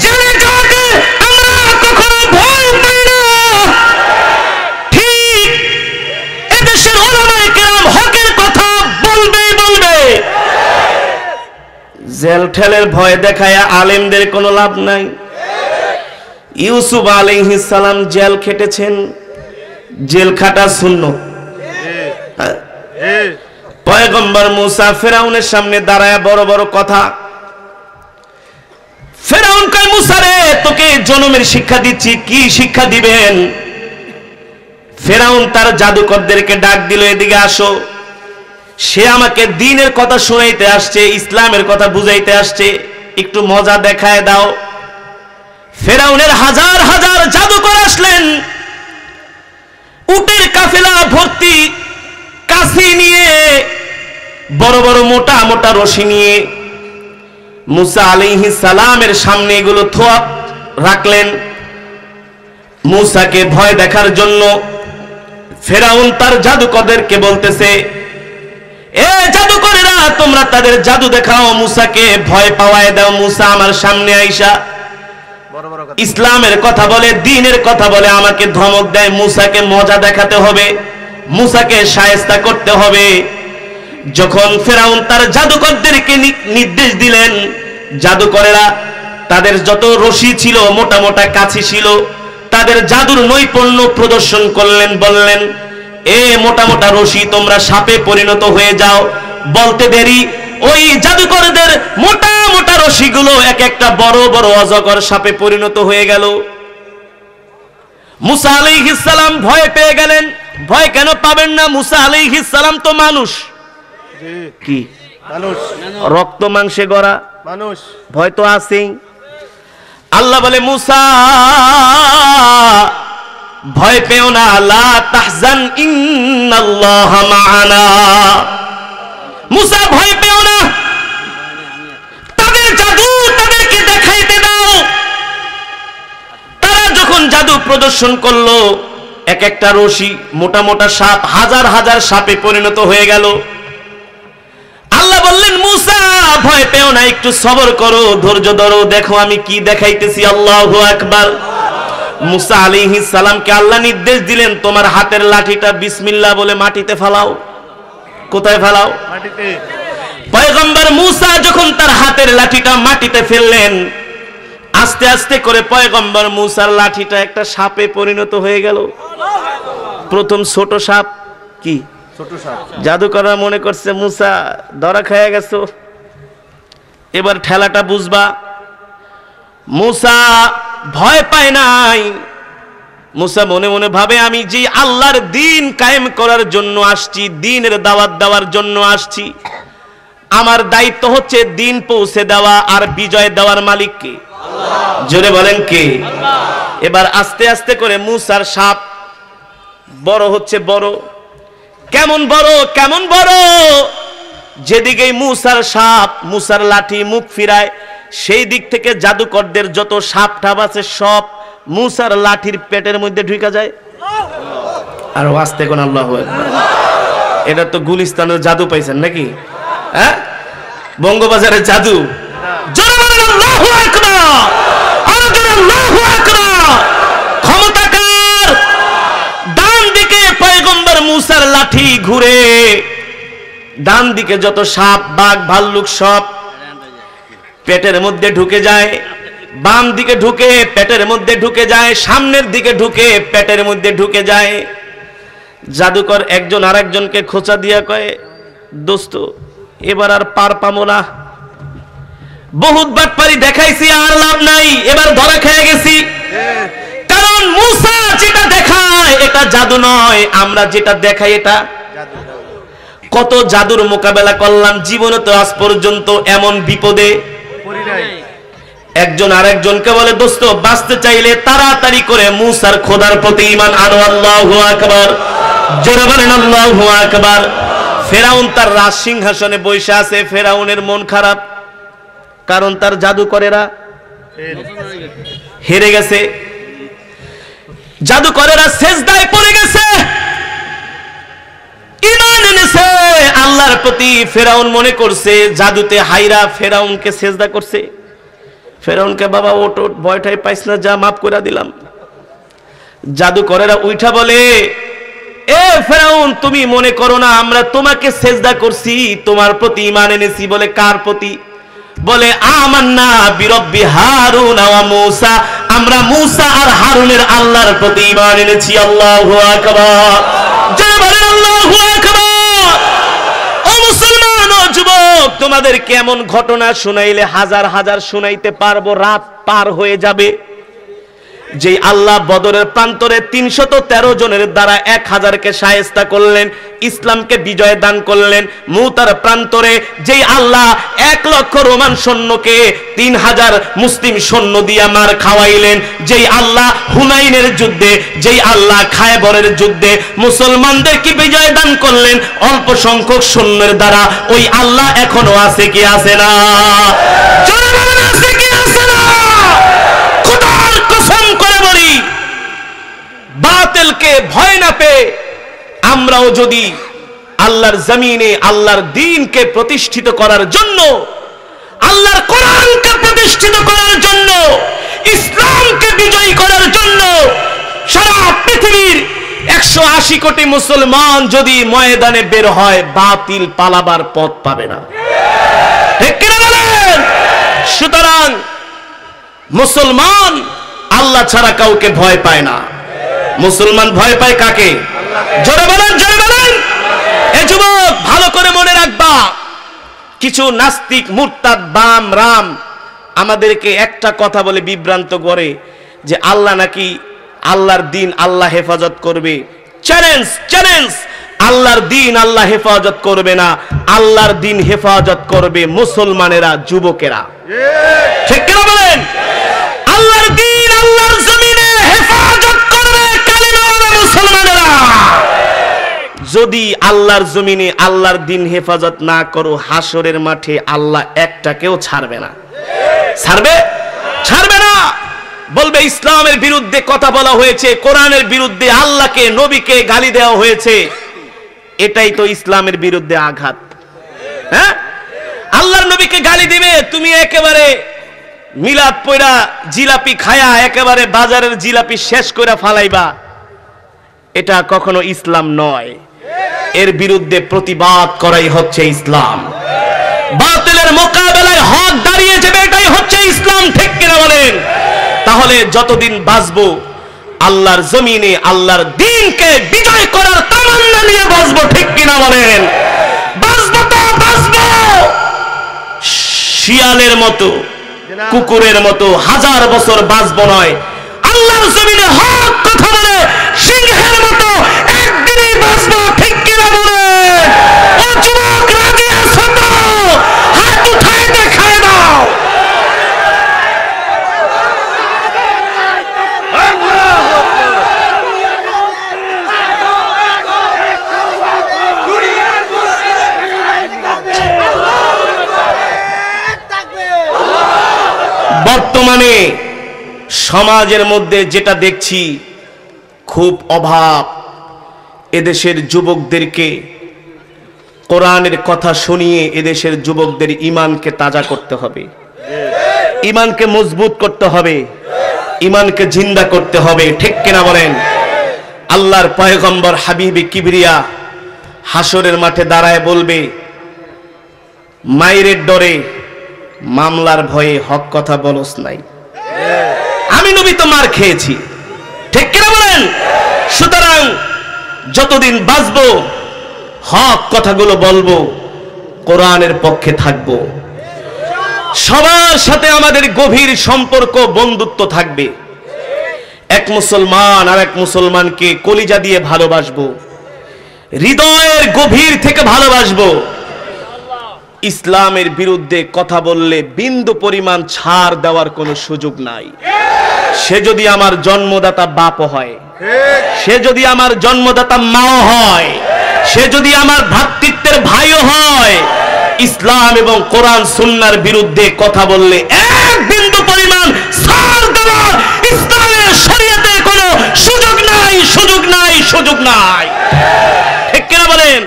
জেলে যাওয়াকে আমরা কখনো ভয় পাই না। ঠিক এদেশের উলামায়ে কেরাম হকের কথা বলবেই বলবে। জেল ঠেলের ভয় দেখায়া আলেমদের কোনো লাভ নাই। ইউসুফ আলাইহিস সালাম জেল খেটেছেন, জেল খাটা সুন্নাত। পয়গম্বর মুসা ফেরাউনের সামনে দাঁড়ায় বড় বড় কথা। ফেরাউন কয় মুসা রে, তোকে জনমের শিক্ষা দিচ্ছি, কি শিক্ষা দিবেন? ফেরাউন তার জাদুকরদেরকে ডাক দিল, এদিকে আসো। সে আমাকে দ্বীনের কথা শোনাইতে আসছে, ইসলামের কথা বুঝাইতে আসছে, একটু মজা দেখায় দাও। ফেরাউনের হাজার হাজার জাদুকর আসলেন, উটের কাফেলা ভর্তি কাছি নিয়ে, বড় বড় মোটা মোটা রশি নিয়ে মুসা আলাইহিস সালামের সামনে এগুলো থোয়া রাখলেন মুসাকে ভয় দেখার জন্য। ফেরাউন তার জাদুকরদেরকে বলতেছে, এ জাদুকরেরা, তোমরা তাদের জাদু দেখাও, মুসাকে ভয় পাওয়ায় দাও। মুসা আমার সামনে আইসা ইসলামের কথা বলে, দ্বীনের কথা বলে, আমাকে ধমক দেয়। মুসাকে মজা দেখাতে হবে, মুসাকে শায়েস্তা করতে হবে। যখন ফেরাউন তার জাদুকরদেরকে নির্দেশ দিলেন, জাদুকরেরা তাদের যত রশি ছিল, মোটা মোটা কাছি ছিল, তাদের জাদুর নৈপুণ্য প্রদর্শন করলেন। বললেন, এ মোটা মোটা রশি তোমরা সাপে পরিণত হয়ে যাও। বলতে দেরি ওই জাদুকরদের মোটা মোটা রশিগুলো এক একটা বড় বড় অজগর সাপে পরিণত হয়ে গেল। মুসা আলাইহিস সালাম ভয় পেয়ে গেলেন। ভয় কেন পাবেন না? মুসা আলাইহিস সালাম তো মানুষ। কি মানুষ? রক্ত মাংসে গড়া মানুষ, ভয় তো আছেই। আল্লাহ বলে, মুসা ভয় পেও না, লা তাহজান ইন্নাল্লাহা মা'ানা। মুসা ভয় পেও না, তাদের জাদু তাদেরকে দেখাইতে দাও। তারা যখন জাদু প্রদর্শন করলো, এক একটা রশি মোটা মোটা সাপ হাজার হাজার সাপে পরিণত হয়ে গেল। আল্লাহ বললেন, মুসা ভয় পেও না, একটু সবর করো, ধৈর্য ধরো, দেখো আমি কি দেখাইতেছি। আল্লাহু আকবার। মুসা আলাইহিস সালামকে আল্লাহ নির্দেশ দিলেন, তোমার হাতের লাঠিটা বিসমিল্লাহ বলে মাটিতে ফেলাও। কোথায় ফেলাও? মাটিতে। পয়গম্বর মুসা যখন তার হাতের লাঠিটা মাটিতে ফেললেন, আস্তে আস্তে করে পয়গম্বর মুসার লাঠিটা একটা সাপে পরিণত হয়ে গেল। প্রথম ছোট সাপ, কি জাদুকররা মনে করছে মুসা ধরা খেয়ে গেছো, এবার ঠেলাটা বুঝবা। মুসা ভয় পায় নাই। মুসা মনে মনে ভাবে আমি যে আল্লাহর দ্বীন কায়েম করার জন্য আসছি, দ্বীনের দাওয়াত দেওয়ার জন্য আসছি, আমার দায়িত্ব হচ্ছে দ্বীন পৌঁছে দেওয়া, আর বিজয় দেওয়ার মালিক কে? জোরে বলেন কে? এবার আস্তে আস্তে করে মুসার সাপ বড় হচ্ছে, বড় কেমন বড়, কেমন বড়, যেদিকেই মুসার সাপ মুসার লাঠি মুখ ফিরায় সেই দিক থেকে জাদুকরদের যত সাপ ঠাপ আছে সব মুসার লাঠির পেটের মধ্যে ঢুকে যায়। আর আস্তে কোন আল্লাহু আকবার। এটা তো গুলিস্তানের জাদু পাইছেন নাকি? হ্যাঁ, বঙ্গবাজারের জাদু। জোরে বলেন আল্লাহু আকবার, আর জোরে আল্লাহু আকবার। ক্ষমতাকার ডান দিকে পয়গম্বর মুসার লাঠি ঘুরে, ডান দিকে যত সাপ বাঘ ভাল্লুক সব পেটের মধ্যে ঢুকে যায়, বাম দিকে ঢুকে পেটের মধ্যে ঢুকে যায়, সামনের দিকে ঢুকে পেটের মধ্যে ঢুকে যায়। জাদুকর একজন আরেকজনকে খোঁচা দিয়া কয়, দোস্ত এবার আর পার পাবো না, বহুত বাটপারি দেখাইছি আর লাভ নাই, এবার ধরা খেয়ে গেছি। কারণ মুসা যেটা দেখায় এটা জাদু নয়, আমরা যেটা দেখাই এটা জাদু। কত জাদুর মোকাবেলা করলাম, জীবনে তো আজ পর্যন্ত এমন বিপদে পড়ি নাই। একজন আরেকজনকে বলে দোস্ত বাঁচতে চাইলে তাড়াতাড়ি করে মুসার খোদার প্রতি ঈমান আনো। আল্লাহু আকবার, জোরে বলেন আল্লাহু আকবার। ফেরাউন তার রাজ সিংহাসনে বসে আছে, ফেরাউনের মন খারাপ, কারণ তার জাদুকরেরা হেরে গেছে, জাদুকরেরা সেজদায় পড়ে গেছে, ঈমান এনেছে আল্লাহর প্রতি। ফেরাউন মনে করছে জাদুতে হাইরা ফেরাউনকে সেজদা করছে। ফেরাউনকে বাবা ওট ওট, ভয়টাই পাইস না, যা মাফ করে দিলাম। জাদুকরেরা উঠা বলে, এ ফেরাউন তুমি মনে করো না আমরা তোমাকে সেজদা করছি, তোমার প্রতি ঈমান এনেছি। বলে কার প্রতি? বলে আমান্না বিরব্বি হারুন ওয়া মূসা, আমরা মূসা আর হারুনের আল্লাহর প্রতি ঈমান এনেছি। আল্লাহু আকবার, জয় বলেন আল্লাহু আকবার। ও মুসলমান ও যুবক, তোমাদের কেমন ঘটনা শুনাইলে হাজার হাজার শুনাইতে পারবো, রাত পার হয়ে যাবে। যে আল্লাহ বদরের প্রান্তরে ৩১৩ জনের দ্বারা ১০০০কে শায়েস্তা করলেন, ইসলামকে বিজয় দান করলেন। মুতার প্রান্তরে যেই আল্লাহ ১,০০,০০০ রোমান সৈন্যকে ৩,০০০ মুসলিম সৈন্য দিয়া মার খাওয়াইলেন, যেই আল্লাহ হুনাইনের যুদ্ধে, যেই আল্লাহ খায়বরের যুদ্ধে মুসলমানদেরকে বিজয় দান করলেন অল্প সংখ্যক সৈন্যের দ্বারা, ওই আল্লাহ এখনো আছে কি আছে না? আছে কি আছে না? খোদার কসম করে বলি, বাতিলকে ভয় না পেয়ে আমরাও যদি আল্লাহর জমিনে আল্লাহর দ্বীনকে প্রতিষ্ঠিত করার জন্য, আল্লাহর কোরআনকে প্রতিষ্ঠিত করার জন্য, ইসলামকে বিজয়ী করার জন্য সারা পৃথিবীর 180 কোটি মুসলমান যদি ময়দানে বের হয়, বাতিল পালাবার পথ পাবে না। ঠিক কিনা বলেন? সুতরাং মুসলমান আল্লাহ ছাড়া কাউকে ভয় পায় না। মুসলমান ভয় পায় কাকে? জোরে বলেন, জোরে বলেন। এ যুবক ভালো করে মনে রাখবা, কিছু নাস্তিক মুরতাদ বাম রাম আমাদেরকে একটা কথা বলে বিভ্রান্ত করে যে আল্লাহ নাকি আল্লাহর দ্বীন আল্লাহ হেফাজত করবে। চ্যালেঞ্জ, চ্যালেঞ্জ, আল্লাহর দ্বীন আল্লাহ হেফাজত করবে না, আল্লাহর দ্বীন হেফাজত করবে মুসলমানেরা, যুবকেরা। ঠিক কিনা বলেন? আল্লাহর দ্বীন আল্লাহর জমিনে হেফাজত করবে কালিমাওয়ালা মুসলমানেরা। যদি আল্লাহর জমিনে আল্লাহর দ্বীন হেফাজত না করো, হাসরের মাঠে আল্লাহ একটাকেও ছাড়বে না। ছাড়বে? ছাড়বে না। বলবে ইসলামের বিরুদ্ধে কথা বলা হয়েছে, কোরআনের বিরুদ্ধে, আল্লাহকে নবীকে গালি দেওয়া হয়েছে, এটাই তো ইসলামের বিরুদ্ধে আঘাত। হ্যাঁ, আল্লাহর নবীকে গালি দিবে, তুমি একেবারে মিলাদ পয়রা জিলাপি খায়া একেবারে বাজারের জিলাপি শেষ করে ফালাইবা, এটা কখনো ইসলাম নয়। এর বিরুদ্ধে প্রতিবাদ করাই হচ্ছে ইসলাম। বাতিলের মোকাবেলায় হক দাঁড়িয়ে যাবে, এটাই হচ্ছে ইসলাম। ঠিক কিনা বলেন? তাহলে যতদিন বাঁচবো আল্লাহর জমিনে আল্লাহর দ্বীনকে বিজয় করার তামান্না নিয়ে বাঁচবো, ঠিক কিনা বলেন? বাঁচবো তো বাঁচবো, শিয়ালের মতো কুকুরের মতো হাজার বছর বাঁচবো নয়, আল্লাহর জমিনে হক কথা বলে সিংহের মতো একদিনই বাঁচবো, ঠিক কিনা বলেন? ও যুবক, রাজি আছো তো? হাত উঠায় দেখায় দাও। বর্তমানে সমাজের মধ্যে যেটা দেখছি খুব অভাব, এদেশের যুবকদেরকে কোরআনের কথা শুনিয়ে এদেশের যুবকদের ঈমানকে তাজা করতে হবে, ঈমানকে মজবুত করতে হবে, ঈমানকে জিন্দা করতে হবে, ঠিক কিনা বলেন? আল্লাহর পয়গম্বর হাবিবে কিবরিয়া হাসরের মাঠে দাঁড়ায় বলবে, মায়ের ডরে মামলার ভয়ে হক কথা বলস নাই, আমি নবী তো মার খেয়েছি, ঠিক কিনা বলেন? সুতরাং যতদিন বাঁচবো হক কথাগুলো বলবো, কোরআনের পক্ষে থাকবো, সবার সাথে আমাদের গভীর সম্পর্ক বন্ধুত্ব থাকবে, এক মুসলমান আর এক মুসলমানকে কলিজা দিয়ে ভালোবাসবো, হৃদয়ের গভীর থেকে ভালোবাসবো। ইসলামের বিরুদ্ধে কথা বললে বিন্দু পরিমাণ ছাড় দেওয়ার কোনো সুযোগ নাই। সে যদি আমার জন্মদাতা বাপ হয়, সে যদি আমার জন্মদাতা মাও হয়, সে যদি আমার ভ্রাতৃত্বের ভাইও হয়, ইসলাম এবং কোরআন সুন্নাহর বিরুদ্ধে কথা বললে এক বিন্দু পরিমাণ ছাড় দেওয়ার ইসলামের শরীয়তে কোনো সুযোগ নাই, সুযোগ নাই, সুযোগ নাই, ঠিক কিনা বলেন?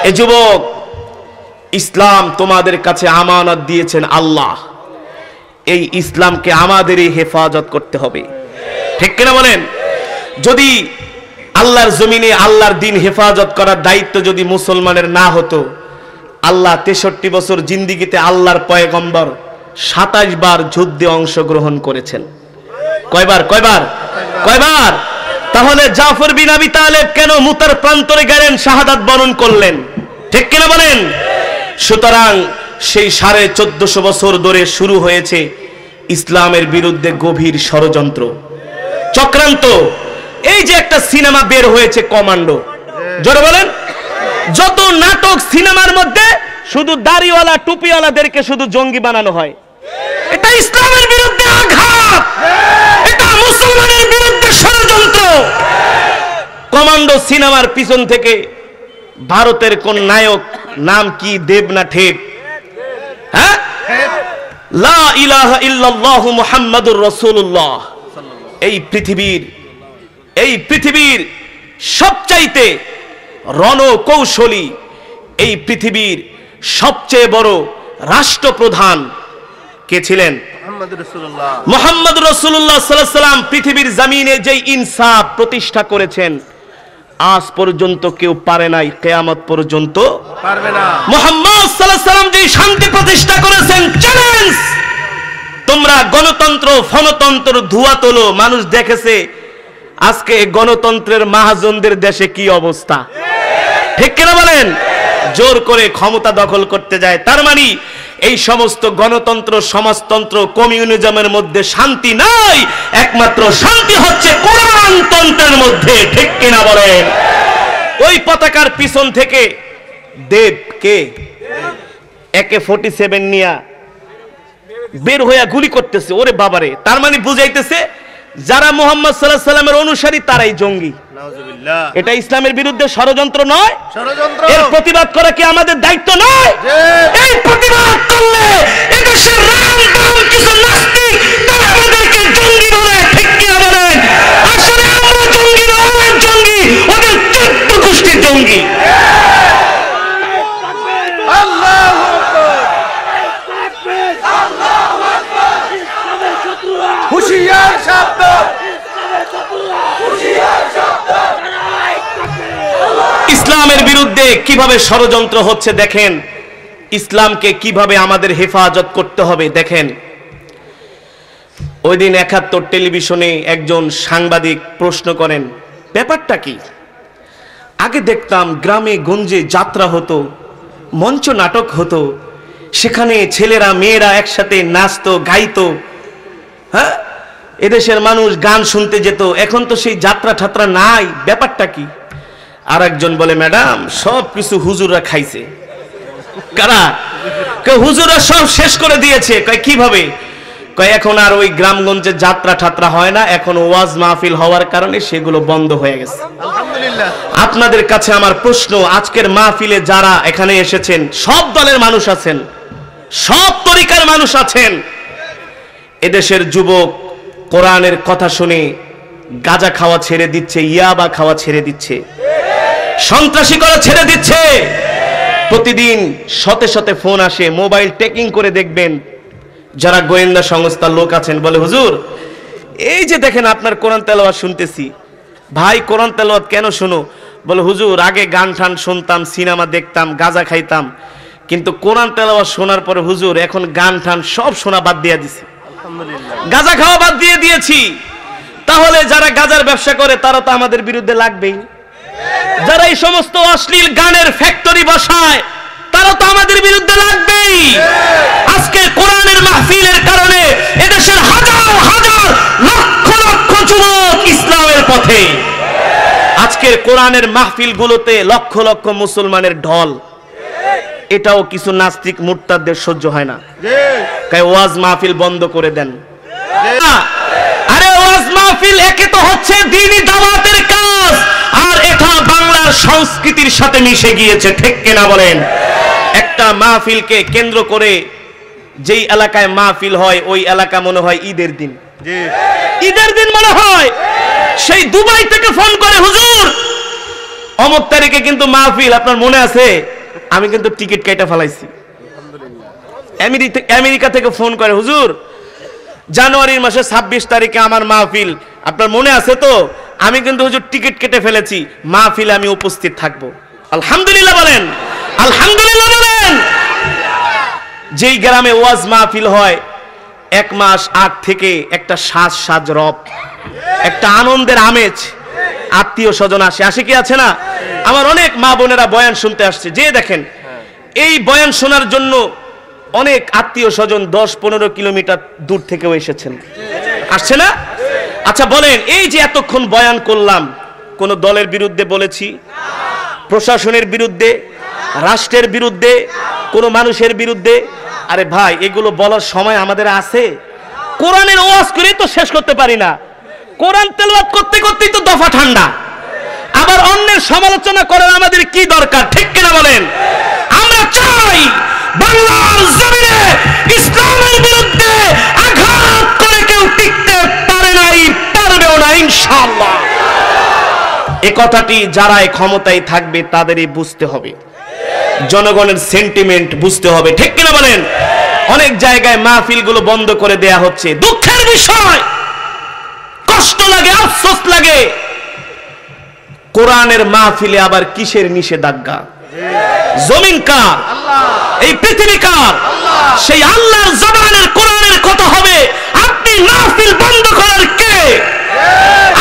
এ যুবক, ইসলাম তোমাদের কাছে আমানত দিয়েছেন আল্লাহ, এই ইসলামকে আমাদেরই হেফাজত করতে হবে, ঠিক কিনা বলেন? যদি আল্লাহর জমিনে আল্লাহর দ্বীন হেফাজত করার দায়িত্ব যদি মুসলমানের না হতো, আল্লাহ 63 বছর জিন্দিগিতে আল্লাহর পয়গম্বর 27 বার যুদ্ধে অংশগ্রহণ করেছেন। কয়বার? কয়বার? কয়বার? তাহলে জাফর বিন আবি তালেব কেন মুতার প্রান্তরে গেলেন, শাহাদাত বরণ করলেন, ঠিক কিনা বলেন? সুতরাং সেই 1450 বছর ধরে শুরু হয়েছে ইসলামের বিরুদ্ধে গভীর ষড়যন্ত্র, চক্রান্ত। এই যে একটা সিনেমা বের হয়েছে কমান্ডো, জোরে বলেন, যত নাটক সিনেমার মধ্যে শুধু দাড়িওয়ালা টুপিওয়ালাদেরকে শুধু জঙ্গি বানানো হয়, এটা ইসলামের বিরুদ্ধে আঘাত, এটা মুসলমানের বিরুদ্ধে ষড়যন্ত্র। কমান্ডো সিনেমার পিছন থেকে ভারতের কোন নায়ক, নাম কি, দেব না ঠেব, হ্যাঁ, লা ইলাহা ইল্লাল্লাহু মুহাম্মাদুর রাসূলুল্লাহ, এই পৃথিবীর সবচাইতে রণকৌশলী, এই পৃথিবীর সবচেয়ে বড় রাষ্ট্রপ্রধান কে ছিলেন? মুহাম্মদ রাসূলুল্লাহ সাল্লাল্লাহু আলাইহি ওয়াসাল্লাম। পৃথিবীর জমিনে যেই ইনসাফ প্রতিষ্ঠা করেছেন, আজ পর্যন্ত কেউ পারে নাই, কিয়ামত পর্যন্ত পারবে না। মুহাম্মদ সাল্লাল্লাহু আলাইহি ওয়াসাল্লাম যেই শান্তি প্রতিষ্ঠা করেছেন, চ্যালেঞ্জ, তোমরা গণতন্ত্র ফনতন্ত্র ধোয়া তোলো। মানুষ দেখেছে আজকে গণতন্ত্রের মহাজনদের দেশে কি অবস্থা, ঠিক কিনা বলেন? জোর করে ক্ষমতা দখল করতে যায়। তার মানে এই সমস্ত গণতন্ত্র, সমাজতন্ত্র, কমিউনিজমের মধ্যে শান্তি নাই, একমাত্র শান্তি হচ্ছে কোরআনতন্ত্রের মধ্যে, ঠিক কিনা বলেন? ওই পতাকার পিছন থেকে দেব কে AK-47 নিয়া বের হইয়া গুলি করতেছে, ওরে বাবারে। তার মানে বুঝাইতেছে যারা মুহাম্মদ সাল্লাল্লাহু আলাইহি ওয়াসাল্লামের অনুসারী তারাই জঙ্গি। নাউযুবিল্লাহ। এটা ইসলামের বিরুদ্ধে ষড়যন্ত্র নয়? ষড়যন্ত্র। এর প্রতিবাদ করা কি আমাদের দায়িত্ব নয়? এই প্রতিবাদ করলে এদেশের রাম বাম কিছু নাস্তিক তারা আমাদেরকে জঙ্গি বলে, ঠিক কি বলেন? আসলে আমরা জঙ্গি না, ওরা জঙ্গি, ওদের 14 গোষ্ঠীর জঙ্গি। আল্লাহু আকবার, আল্লাহু আকবার। হুশিয়ার শব্দ, ইসলামের বিরুদ্ধে কিভাবে ষড়যন্ত্র হচ্ছে দেখেন, ইসলামকে কিভাবে আমাদের হেফাজত করতে হবে দেখেন। ওই দিন ৭১ টেলিভিশনে একজন সাংবাদিক প্রশ্ন করেন, ব্যাপারটা কি? আগে দেখতাম গ্রামে গঞ্জে যাত্রা হতো, মঞ্চ নাটক হতো, সেখানে ছেলেরা মেয়েরা একসাথে নাচতো গাইতো, হ্যাঁ, এদেশের মানুষ গান শুনতে যেত, এখন তো সেই যাত্রা ঠাত্রা নাই, ব্যাপারটা কি? আর একজন বলে, ম্যাডাম সব কিছু হুজুররা খাইছে। কারা? হুজুররা সব শেষ করে দিয়েছে। কিভাবে? এখন আর ওই গ্রামগঞ্জে যাত্রা ঠাত্রা হয় না, এখন ওয়াজ মাহফিল হওয়ার কারণে সেগুলো বন্ধ হয়ে গেছে। আলহামদুলিল্লাহ। আপনাদের কাছে আমার প্রশ্ন, আজকের মাহফিলে যারা এখানে এসেছেন সব দলের মানুষ আছেন, সব তরিকার মানুষ আছেন। এদেশের যুবক কোরআনের কথা শুনে গাঁজা খাওয়া ছেড়ে দিচ্ছে, ইয়াবা খাওয়া ছেড়ে দিচ্ছে, সন্ত্রাসী করা ছেড়ে দিচ্ছে। প্রতিদিন শতে শতে ফোন আসে, মোবাইল টেকিং করে দেখবেন যারা গোয়েন্দা সংস্থার লোক আছেন, বলে হুজুর এই যে দেখেন আপনার কোরআন তেলাওয়াত শুনতেছি। ভাই কোরআন তেলাওয়াত কেন শুনো? বলে হুজুর আগে গান টান শুনতাম, সিনেমা দেখতাম, গাঁজা খাইতাম, কিন্তু কোরআন তেলাওয়াত শোনার পরে হুজুর এখন গান টান সব শোনা বাদ দিয়ে দিছি, গাঁজা খাওয়া বাদ দিয়ে দিয়েছি। তাহলে যারা গাঁজার ব্যবসা করে তারা তো আমাদের বিরুদ্ধে লাগবেই, যারা এই সমস্ত অশ্লীল গানের ফ্যাক্টরি বসায় তারা তো আমাদের বিরুদ্ধে লাগবেই। আজকে কোরআনের মাহফিলের কারণে এদেশের হাজার হাজার লক্ষ লক্ষ যুবক ইসলামের পথে, আজকের কোরআনের মাহফিলগুলোতে লক্ষ লক্ষ মুসলমানের ঢল। এটাও কিছু নাস্তিক মুরতাদদের সহ্য হয় না, তাই ওয়াজ মাহফিল বন্ধ করে দেন। আরে ওয়াজ মাহফিল একে তো হচ্ছে দ্বীনি দাওয়াতের কাজ, আর এটা বাংলার সংস্কৃতির সাথে মিশে গিয়েছে, ঠিক কিনা বলেন? একটা মাহফিলকে কেন্দ্র করে যেই এলাকায় মাহফিল হয় ওই এলাকা মনে হয় ঈদের দিন, ঈদের দিন মনে হয়। সেই দুবাই থেকে ফোন করে, হুজুর অমুক তারিখে কিন্তু মাহফিল, আপনার মনে আছে? আমি কিন্তু টিকিট কেটে ফেলাইছি। আমেরিকা থেকে ফোন করে, হুজুর জানুয়ারির মাসে 26 তারিখে আমার মাহফিল, আপনার মনে আছে তো? আমি কিন্তু হুজুর টিকিট কেটে ফেলেছি, মাহফিলে আমি উপস্থিত থাকবো। আলহামদুলিল্লাহ বলেন, আলহামদুলিল্লাহ বলেন। যেই গ্রামে ওয়াজ মাহফিল হয় 1 মাস আগ থেকে একটা সাজ রব, একটা আনন্দের আমেজ, আত্মীয় স্বজন আসে কি আছে না? আমার অনেক মা বোনেরা বয়ান শুনতে আসছে, যে দেখেন এই বয়ান শোনার জন্য অনেক আত্মীয় স্বজন 10-15 কিলোমিটার দূর থেকেও এসেছেন, আসছে না? আচ্ছা বলেন, এই যে এতক্ষণ বয়ান করলাম, কোন দলের বিরুদ্ধে বলেছি? প্রশাসনের বিরুদ্ধে, রাষ্ট্রের বিরুদ্ধে, কোন মানুষের বিরুদ্ধে? আরে ভাই এগুলো বলার সময় আমাদের আছে? কোরআনের ওয়াজ করে তো শেষ করতে পারি না, কোরআন তেলাওয়াত করতে করতেই তো দফা ঠান্ডা, আবার অন্যের সমালোচনা করার আমাদের কি দরকার, ঠিক কিনা বলেন? আমরা চাই বাংলার জমিনে ইসলামের বিরুদ্ধে আঘাত করে কেউ টিকতে পারে নাই, পারবেও না ইনশাআল্লাহ। এই কথাটি যারা ক্ষমতায় থাকবে তাদেরই বুঝতে হবে, জনগণের সেন্টিমেন্ট বুঝতে হবে, ঠিক কিনা বলেন? অনেক জায়গায় মাহফিলগুলো বন্ধ করে দেয়া হচ্ছে, দুঃখের বিষয়, কষ্ট লাগে, আফসোস লাগে। কোরআনের মাহফিলে আবার কিসের নিষেধাজ্ঞা? জমিন কার? এই পৃথিবী কার? সেই আল্লাহর জবানের কোরআনের কথা হবে, আপনি মাহফিল বন্ধ করার কে?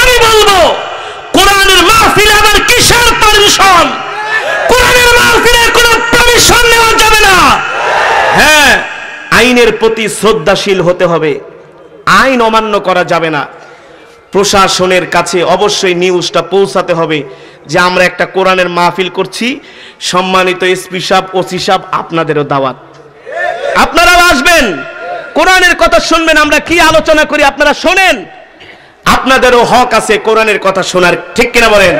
আমি বলবো কোরআনের মাহফিলে আবার কিসের পারমিশন? কোরআনের মাহফিলে কোনো পারমিশন নেওয়া যাবে না। হ্যাঁ, আইনের প্রতি শ্রদ্ধাশীল হতে হবে, আইন অমান্য করা যাবে না। প্রশাসনের কাছে অবশ্যই নিউজটা পৌঁছাতে হবে যে আমরা একটা কোরআনের মাহফিল করছি, সম্মানিত এসপি সাহেব, ওসি সাহেব, আপনাদেরও দাওয়াত, আপনারাও আসবেন, কোরআনের কথা শুনবেন, আমরা কি আলোচনা করি আপনারা শোনেন, আপনাদেরও হক আছে কোরআনের কথা শোনার, ঠিক কিনা বলেন?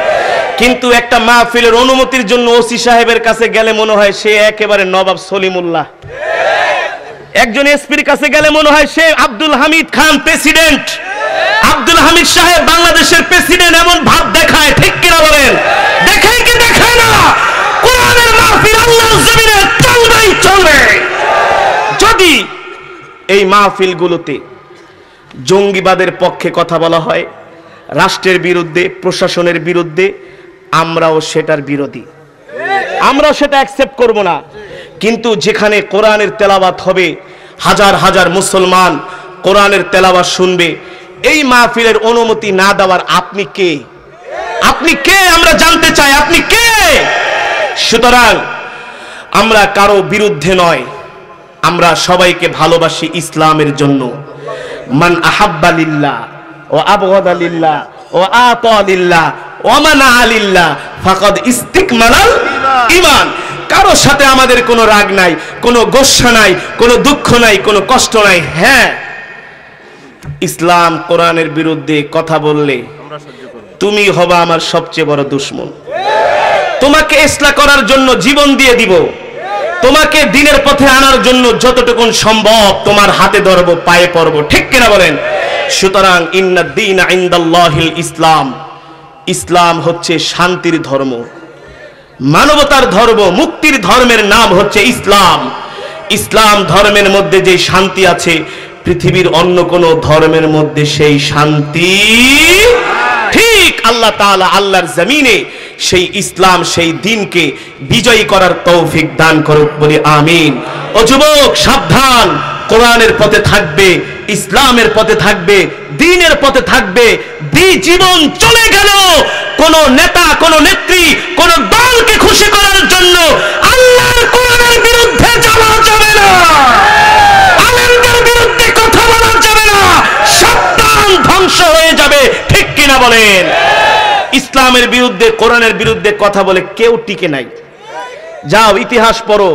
কিন্তু একটা মাহফিলের অনুমতির জন্য ওসি সাহেবের কাছে গেলে মনে হয় সে একেবারে নবাব সলিমুল্লাহ, একজন এসপির কাছে গেলে মনে হয় সে আব্দুল হামিদ খান প্রেসিডেন্ট, আব্দুল হামিদ সাহেব বাংলাদেশের প্রেসিডেন্ট, এমন ভাব দেখায়, ঠিক কিনা বলেন? দেখায় কি দেখায় না? কোরআনের মাহফিল আল্লাহর জমিনে চলবেই চলবে। যদি এই মাহফিলগুলোতে জঙ্গিবাদের পক্ষে কথা বলা হয়, রাষ্ট্রের বিরুদ্ধে, প্রশাসনের বিরুদ্ধে, আমরাও সেটার বিরোধী, আমরাও সেটা অ্যাকসেপ্ট করব না। কিন্তু যেখানে কোরআনের তেলাওয়াত হবে, হাজার হাজার মুসলমান কোরআনের তেলাওয়াত শুনবে, এই মাহফিলের অনুমতি না দেওয়ার আপনি কে? আপনি কে? আমরা জানতে চাই আপনি কে? সুতরাং আমরা কারো বিরুদ্ধে নয়, আমরা সবাইকে ভালোবাসি ইসলামের জন্য। মান আহাব্বা লিল্লাহ ওয়া আবগাদা লিল্লাহ ওয়া আতা লিল্লাহ ওয়া মানা লিল্লাহ ফাকাদ ইস্তিকমালাল ঈমান। কারো সাথে আমাদের কোনো রাগ নাই, কোনো গোসা নাই, কোনো দুঃখ নাই, কোনো কষ্ট নাই। হ্যাঁ, ইসলাম কোরআনের বিরুদ্ধে কথা বললে তুমি হবা আমার সবচেয়ে বড় দুশমন। তোমাকে ইসলাহ করার জন্য জীবন দিয়ে দিব, তোমাকে দ্বীনের পথে আনার জন্য যতটুকু সম্ভব তোমার হাতে ধরব, পায়ে পড়ব, ঠিক কিনা বলেন? সুতরাং ইন্নাদ দীনা ইনদাল্লাহিল ইসলাম, ইসলাম হচ্ছে শান্তির ধর্ম, মানবতার ধর্ম, মুক্তির ধর্মের নাম হচ্ছে ইসলাম। ইসলাম ধর্মের মধ্যে যে শান্তি আছে, পৃথিবীর অন্য কোন ধর্মের মধ্যে সেই শান্তি ঠিক আল্লাহ তাআলা আল্লাহর জমিনে সেই ইসলাম, সেই দ্বীনকে বিজয়ী করার তৌফিক দান করুক, বলি আমিন। ও যুবক সাবধান, কোরআনের পথে থাকবে, ইসলামের পথে থাকবে, দ্বীনের পথে থাকবে। জীবন চলে গেল কোন নেতা, কোন নেত্রী, কোন দলকে খুশি করার জন্য আল্লাহর কোরআনের বিরুদ্ধে যাওয়া যাবে না, আলেমদের বিরুদ্ধে কথা বলা যাবে না, সাবধান, ধ্বংস হয়ে যাবে, ঠিক কিনা বলেন? ইসলামের বিরুদ্ধে, কোরআনের বিরুদ্ধে কথা বলে কেউ টিকে নাই। যাও ইতিহাস পড়ো,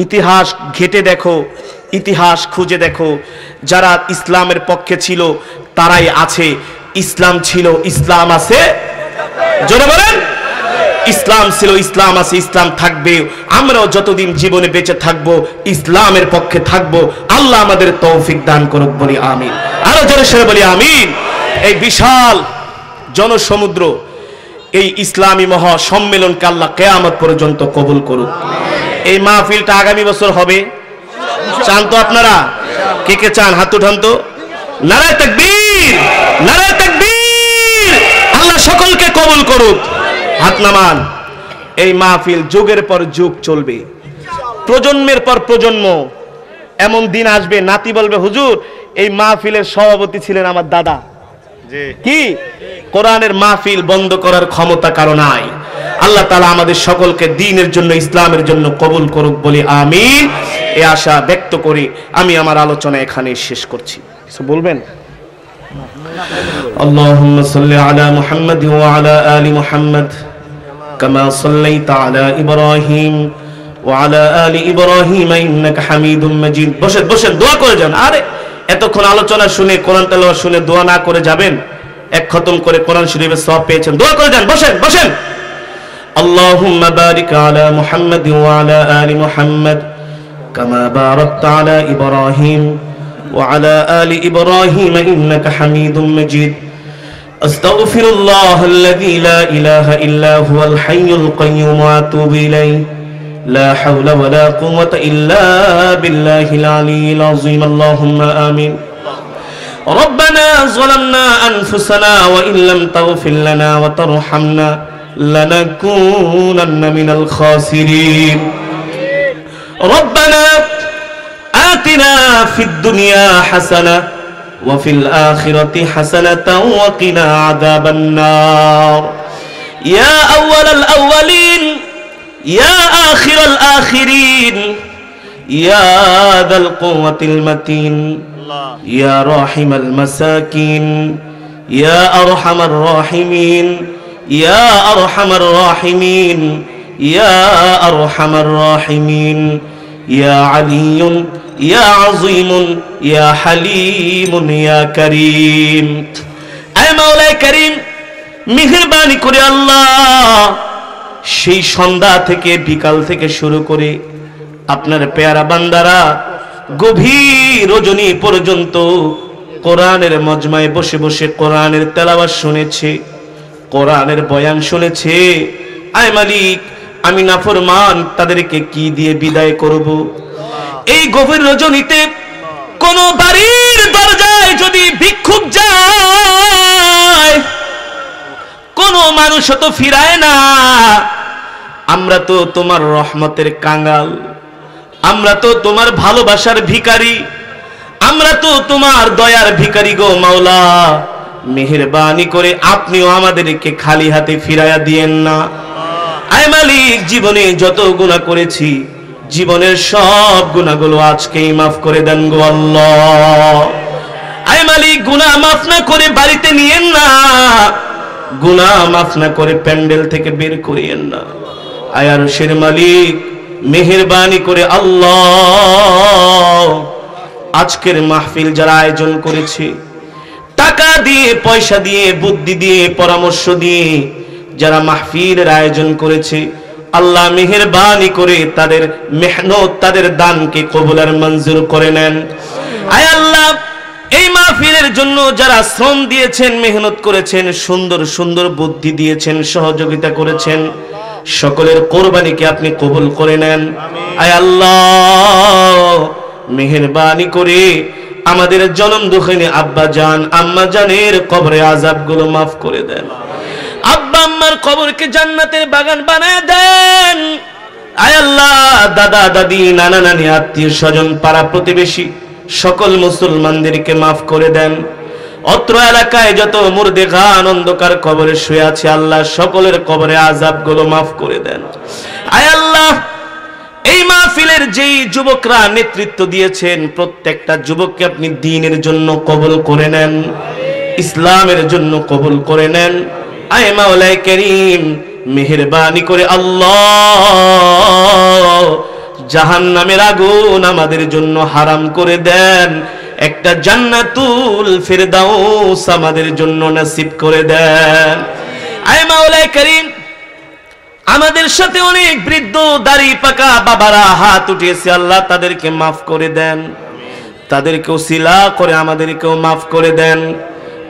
ইতিহাস ঘেটে দেখো, ইতিহাস খুঁজে দেখো, যারা ইসলামের পক্ষে ছিল তারাই আছে। ইসলাম ছিল, ইসলাম আছে, জোরে বলেন। ইসলাম ছিল, ইসলাম আছে, ইসলাম থাকবে। আমরাও যতদিন জীবনে বেঁচে থাকবো ইসলামের পক্ষে থাকবো। আল্লাহ আমাদের তৌফিক দান করুক, বলি আমিন। আরো জোরে সরে বলি আমিন। এই বিশাল জনসমুদ্র, এই ইসলামী মহা সম্মেলনকে আল্লাহ কিয়ামত পর্যন্ত কবুল করুক। এই মাহফিলটা আগামী বছর হবে, চান তো আপনারা? কে কে চান? হাত উঠান তো। নারায়ে তাকবীর, নারায়ে তাকবীর। আল্লাহ সকলকে কবুল করুক। হাত নামান। এই মাহফিল যুগের পর যুগ চলবে, প্রজন্মের পর প্রজন্ম। এমন দিন আসবে নাতি বলবে, হুজুর এই মাহফিলের সভাপতি ছিলেন আমার দাদা। কি? কোরআনের মাহফিল বন্ধ করার ক্ষমতা কারো নাই। আল্লাহ তাআলা আমাদের সকলকে দ্বীনের জন্য, ইসলামের জন্য কবুল করুক, বলি আমিন। এই আশা ব্যক্ত করি আমি আমার আলোচনা এখানে শেষ করছি। কিছু বলবেন? আল্লাহুম্মা সাল্লি আলা মুহাম্মাদ ওয়া আলা আলি মুহাম্মাদ কামা সাল্লাইতা আলা ইব্রাহিম ওয়া আলা আলি ইব্রাহিম ইন্নাকা হামিদুম মাজিদ। বসেন বসেন, দোয়া করে যান। আরে এতক্ষণ আলোচনা শুনে, কোরআন তেলাওয়াত শুনে দোয়া না করে যাবেন? এক খতম করে কোরআন শরীফের সওয়াব পেয়েছেন, দোয়া করে যান। বসেন বসেন। আল্লাহুম্মা বারিক আলা মুহাম্মাদ ওয়া আলা আলি মুহাম্মাদ কামা বারাকতা আলা ইব্রাহিম ওয়া আলা আলি ইব্রাহিম ইন্নাকা হামিদুম মাজিদ। আস্তাগফিরুল্লাহাল্লাযী লা ইলাহা ইল্লা হুয়াল হাইয়ুল কাইয়্যুম ওয়া আতুবু ইলাইহি। لا حول ولا قوة إلا بالله العلي العظيم. اللهم آمين. ربنا ظلمنا أنفسنا وإن لم تغفر لنا وترحمنا لنكونن من الخاسرين. ربنا آتنا في الدنيا حسنة وفي الآخرة حسنة وقنا عذاب النار. يا أول الأولين يا آخر الآخرين يا ذا القوة المتين يا راحم المساكين يا أرحم الراحمين يا أرحم الراحمين يا أرحم الراحمين يا علي يا عظيم يا حليم يا كريم. أي مولاي كريم মেহেরবানি করে আল্লাহ সেই সন্ধ্যা থেকে বিকাল থেকে শুরু করে আপনার পেয়ারা বান্দারা গভীর রজনী পর্যন্ত কোরআনের মজমায় বসে বসে কোরআনের তেলাওয়াত শুনেছে, কোরআনের বয়ান শুনেছে। আয় মালিক, আমি নাফরমান, তাদেরকে কি দিয়ে বিদায় করব? এই গভীর রজনীতে কোন বাড়ির দরজায় যদি ভিক্ষুক যায়, কোন মানুষ তো ফিরায় না। আমরা তো তোমার রহমতের কাঙ্গাল, আমরা তো তোমার ভালোবাসার ভিখারি, আমরা তো তোমার দয়ার ভিখারি গো মাওলা, মেহেরবানি করে আপনিও আমাদেরকে খালি হাতে ফিরাইয়া দিয়েন না। আয় মালিক, জীবনে যত গুনাহ করেছি, জীবনের সব গুনাহগুলো আজকেই মাফ করে দেন গো আল্লাহ। আয় মালিক, গুনাহ মাফ না করে বাড়িতে নিয়েন না, গুনাহ মাফ না করে প্যান্ডেল থেকে বের করিয়েন না। আয় আরশের মালিক, মেহেরবানি করে আল্লাহ আজকের মাহফিল যারা আয়োজন করেছে, টাকা দিয়ে, পয়সা দিয়ে, বুদ্ধি দিয়ে, পরামর্শ দিয়ে যারা মাহফিলের আয়োজন করেছে, আল্লাহ মেহেরবানি করে তাদের মেহনত, তাদের দানকে কবুল আর মঞ্জুর করে নেন। আয় আল্লাহ, এই মাহফিলের জন্য যারা শ্রম দিয়েছেন, মেহনত করেছেন, সুন্দর সুন্দর বুদ্ধি দিয়েছেন, সহযোগিতা করেছেন, সকলের কোরবানিকে আপনি কবুল করে নেন। আয় আল্লাহ, মেহেরবানি করে আমাদের জনম দুঃখিনী আব্বা জান, আম্মা জানের কবরে আযাবগুলো মাফ করে দেন। আব্বা আম্মার কবরকে জান্নাতের বাগান বানায় দেন। আয় আল্লাহ, দাদা দাদি, নানা নানি, আত্মীয় স্বজন, পাড়া প্রতিবেশী সকল মুসলমানদেরকে মাফ করে দেন। অত্র এলাকায় যত মুর্দেগান অন্ধকার কবরে শুয়ে আছে, আল্লাহ সকলের কবরে আযাবগুলো মাফ করে দেন। আয় আল্লাহ, এই মাহফিলের যেই যুবকরা নেতৃত্ব দিয়েছেন, প্রত্যেকটা যুবককে আপনি দ্বীনের জন্য কবুল করে নেন, ইসলামের জন্য কবুল করে নেন। আয় মাওলাই করিম, মেহেরবানি করে আল্লাহ জাহান্নামের আগুন আমাদের জন্য হারাম করে দেন, একটা জান্নাতুল ফিরদাউস আমাদের জন্য নসিব করে দেন। আয় মাওলাই করিম, আমাদের সাথে অনেক বৃদ্ধ দাড়ি পাকা বাবারা হাত উঠিয়েছে, আল্লাহ তাদেরকে মাফ করে দেন, তাদেরকেও সিলা করে আমাদেরকেও মাফ করে দেন।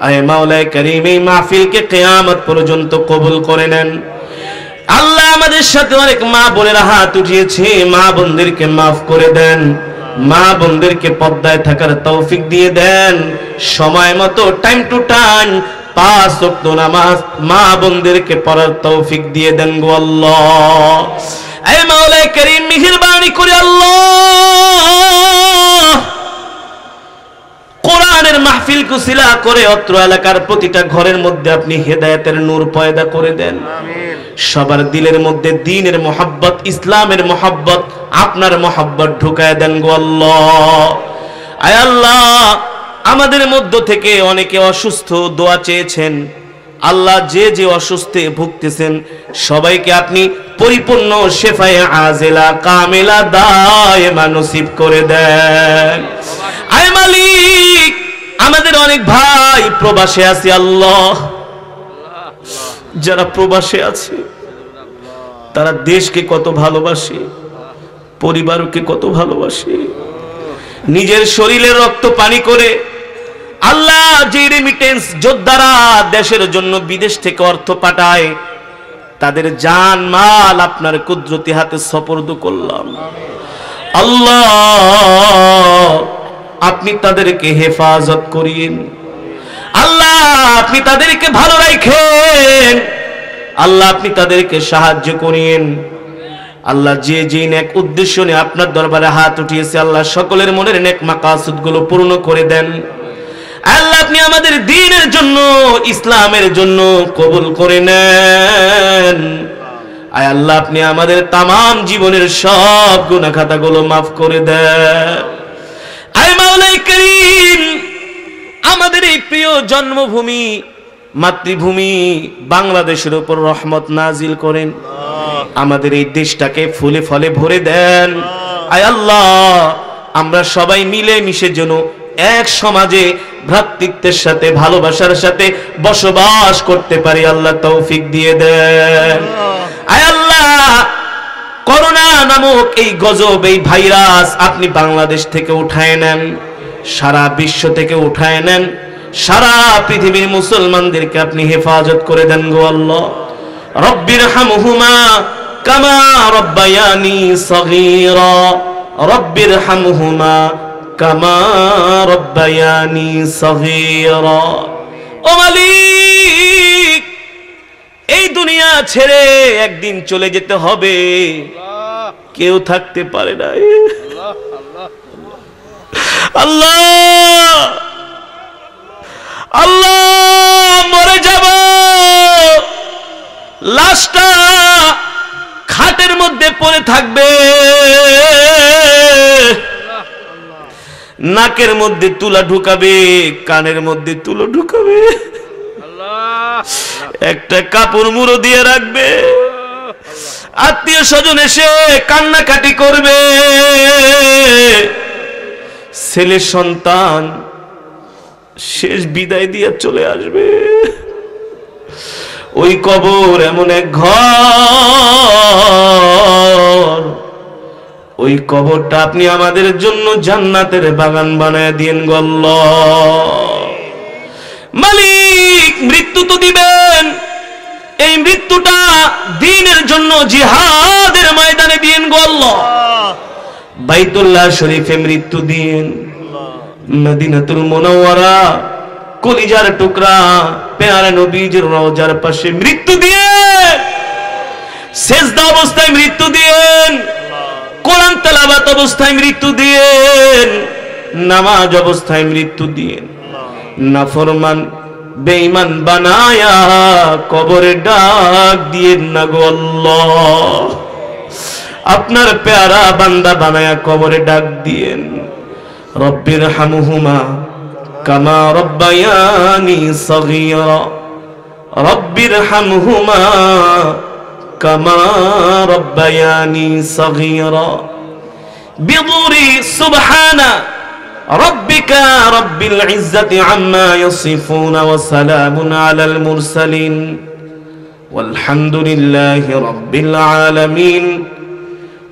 আয় মাওলাই করিম, এই মাহফিলকে কিয়ামত পর্যন্ত কবুল করে নেন। আল্লাহ, আমাদের সাথে অনেক মা বোনেরা হাত উঠিয়েছে, মা বোনদেরকে মাফ করে দেন, মা বোনদেরকে পর্দায় থাকার তৌফিক দিয়ে দেন, সময় মতো টাইম টু টাইম 5 ওয়াক্ত নামাজ মা বোনদেরকে পড়ার তৌফিক দিয়ে দেন গো আল্লাহ। আয় মাওলাই করিম, মেহেরবানি করে আল্লাহ কোরআনের মাহফিল কুশিলা করে অত্র এলাকার প্রতিটা ঘরের মধ্যে আপনি হেদায়েতের নূর পয়দা করে দেন। সবার দিলের মধ্যে দ্বীনের মোহাব্বত, ইসলামের মোহাব্বত, আপনার মোহাব্বত ঢুকায় দেন গো আল্লাহ। আয় আল্লাহ, আমাদের মধ্য থেকে অনেকে অসুস্থ, দোয়া চেয়েছেন, আল্লাহ যে যে অসুস্থে ভুগতেছেন সবাইকে আপনি পরিপূর্ণ শেফায়ে আজেলা কামেলা দায়েমা নসিব করে দেন। আয় মালিক, আমাদের অনেক ভাই প্রবাসে আছে, আল্লাহ যারা প্রবাসে আছে তারা দেশকে কত ভালোবাসে, পরিবারকে কত ভালোবাসে, নিজের শরীরের রক্ত পানি করে আল্লাহ যে রেমিটেন্স যোদ্ধারা দেশের জন্য বিদেশ থেকে অর্থ পাঠায়, তাদের জান মাল আপনার কুদরতি হাতে সুপর্দ করলাম। আল্লাহ, আপনি তাদেরকে হেফাজত করিয়েন, আল্লাহ আপনি তাদেরকে ভালো রাখেন, আল্লাহ আপনি তাদেরকে সাহায্য করিয়েন। আল্লাহ যে যে নেক উদ্দেশ্য নিয়ে আপনার দরবারে হাত উঠিয়েছে, আল্লাহ সকলের মনের নেক মাকাসুদ গুলো পূর্ণ করে দেন। আল্লাহ আপনি আমাদের দ্বীনের জন্য, ইসলামের জন্য কবুল করে নেন। আয় আল্লাহ, আপনি আমাদের তামাম জীবনের সব গুনাহ খাতাগুলো মাফ করে দেন। আয় মাওলাই করিম, আমাদের এই প্রিয় জন্মভূমি, মাতৃভূমি বাংলাদেশের উপর রহমত নাজিল করেন, আমাদের এই দেশটাকে ফুলে ফলে ভরে দেন। আয় আল্লাহ, আমরা সবাই মিলে মিশে যেন এক সমাজে ভ্রাতৃত্বের সাথে, ভালোবাসার সাথে বসবাস করতে পারি, আল্লাহ তৌফিক দিয়ে দেন। আয় আল্লাহ, করোনা নামক এই গজব, এই ভাইরাস আপনি বাংলাদেশ থেকে উঠায় নেন, সারা বিশ্ব থেকে উঠায় নেন, সারা পৃথিবীর মুসলমানদেরকে আপনি হেফাজত করে দেন গো আল্লাহ। রব্বির হামহুমা কামা রব্বায়ানি সগীরা, রব্বির হামহুমা কামা রব্বায়ানি সগীরা। ও মালিক, এই দুনিয়া ছেড়ে একদিন চলে যেতে হবে, কেউ থাকতে পারে না। আল্লাহ আল্লাহ মরে যাব, লাশটা খাটের মধ্যে পড়ে থাকবে, নাকের মধ্যে তুলা ঢুকাবে, কানের মধ্যে তুলো ঢুকাবে, একটা কাপড় মুড়ো দিয়ে রাখবে, আত্মীয় স্বজন এসে কান্নাকাটি করবে, ছেলে সন্তান শেষ বিদায় দিয়ে চলে আসবে। ওই কবর এমন এক ঘর, ওই কবরটা আপনি আমাদের জন্য জান্নাতের বাগান বানায় দিয়েন গো আল্লাহ। মালিক মৃত্যু তো দিবেন, এই মৃত্যুটা দ্বীনের জন্য জিহাদের ময়দানে দিয়েন গো আল্লাহ। বাইতুল্লাহ শরীফে মৃত্যু দিন, মদিনাতুল মুনাওয়ারা কলিজার টুকরা পেয়ারা নবীজির রওজার পাশে মৃত্যু দিয়েন, সেজদা অবস্থায় মৃত্যু দিয়েন, কোরআন তেলাওয়াত অবস্থায় মৃত্যু দিয়েন, নামাজ অবস্থায় মৃত্যু দিয়েন। নাফরমান বেঈমান বানায়া কবরে ডাক দিয়েন না গো আল্লাহ। আপনার প্যারা বান্দা বানায়া কবরে ডাক দিয়েন, রব্বির হামহুমা কামা রব্বায়ানি সগীরা, রব্বির হামহুমা কামা রব্বায়ানি সগীরা, বিদুরি সুবহানা রব্বিকা রব্বিল ইজ্জাতি আম্মা ইয়াসিফুন ওয়া সালামুন আলাল মুরসালিন ওয়ালহামদুলিল্লাহি রাব্বিল আলামিন।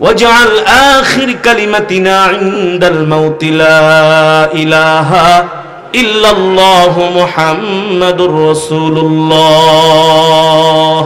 واجعل آخر كلمتنا عند الموت لا إله إلا الله محمد رسول الله.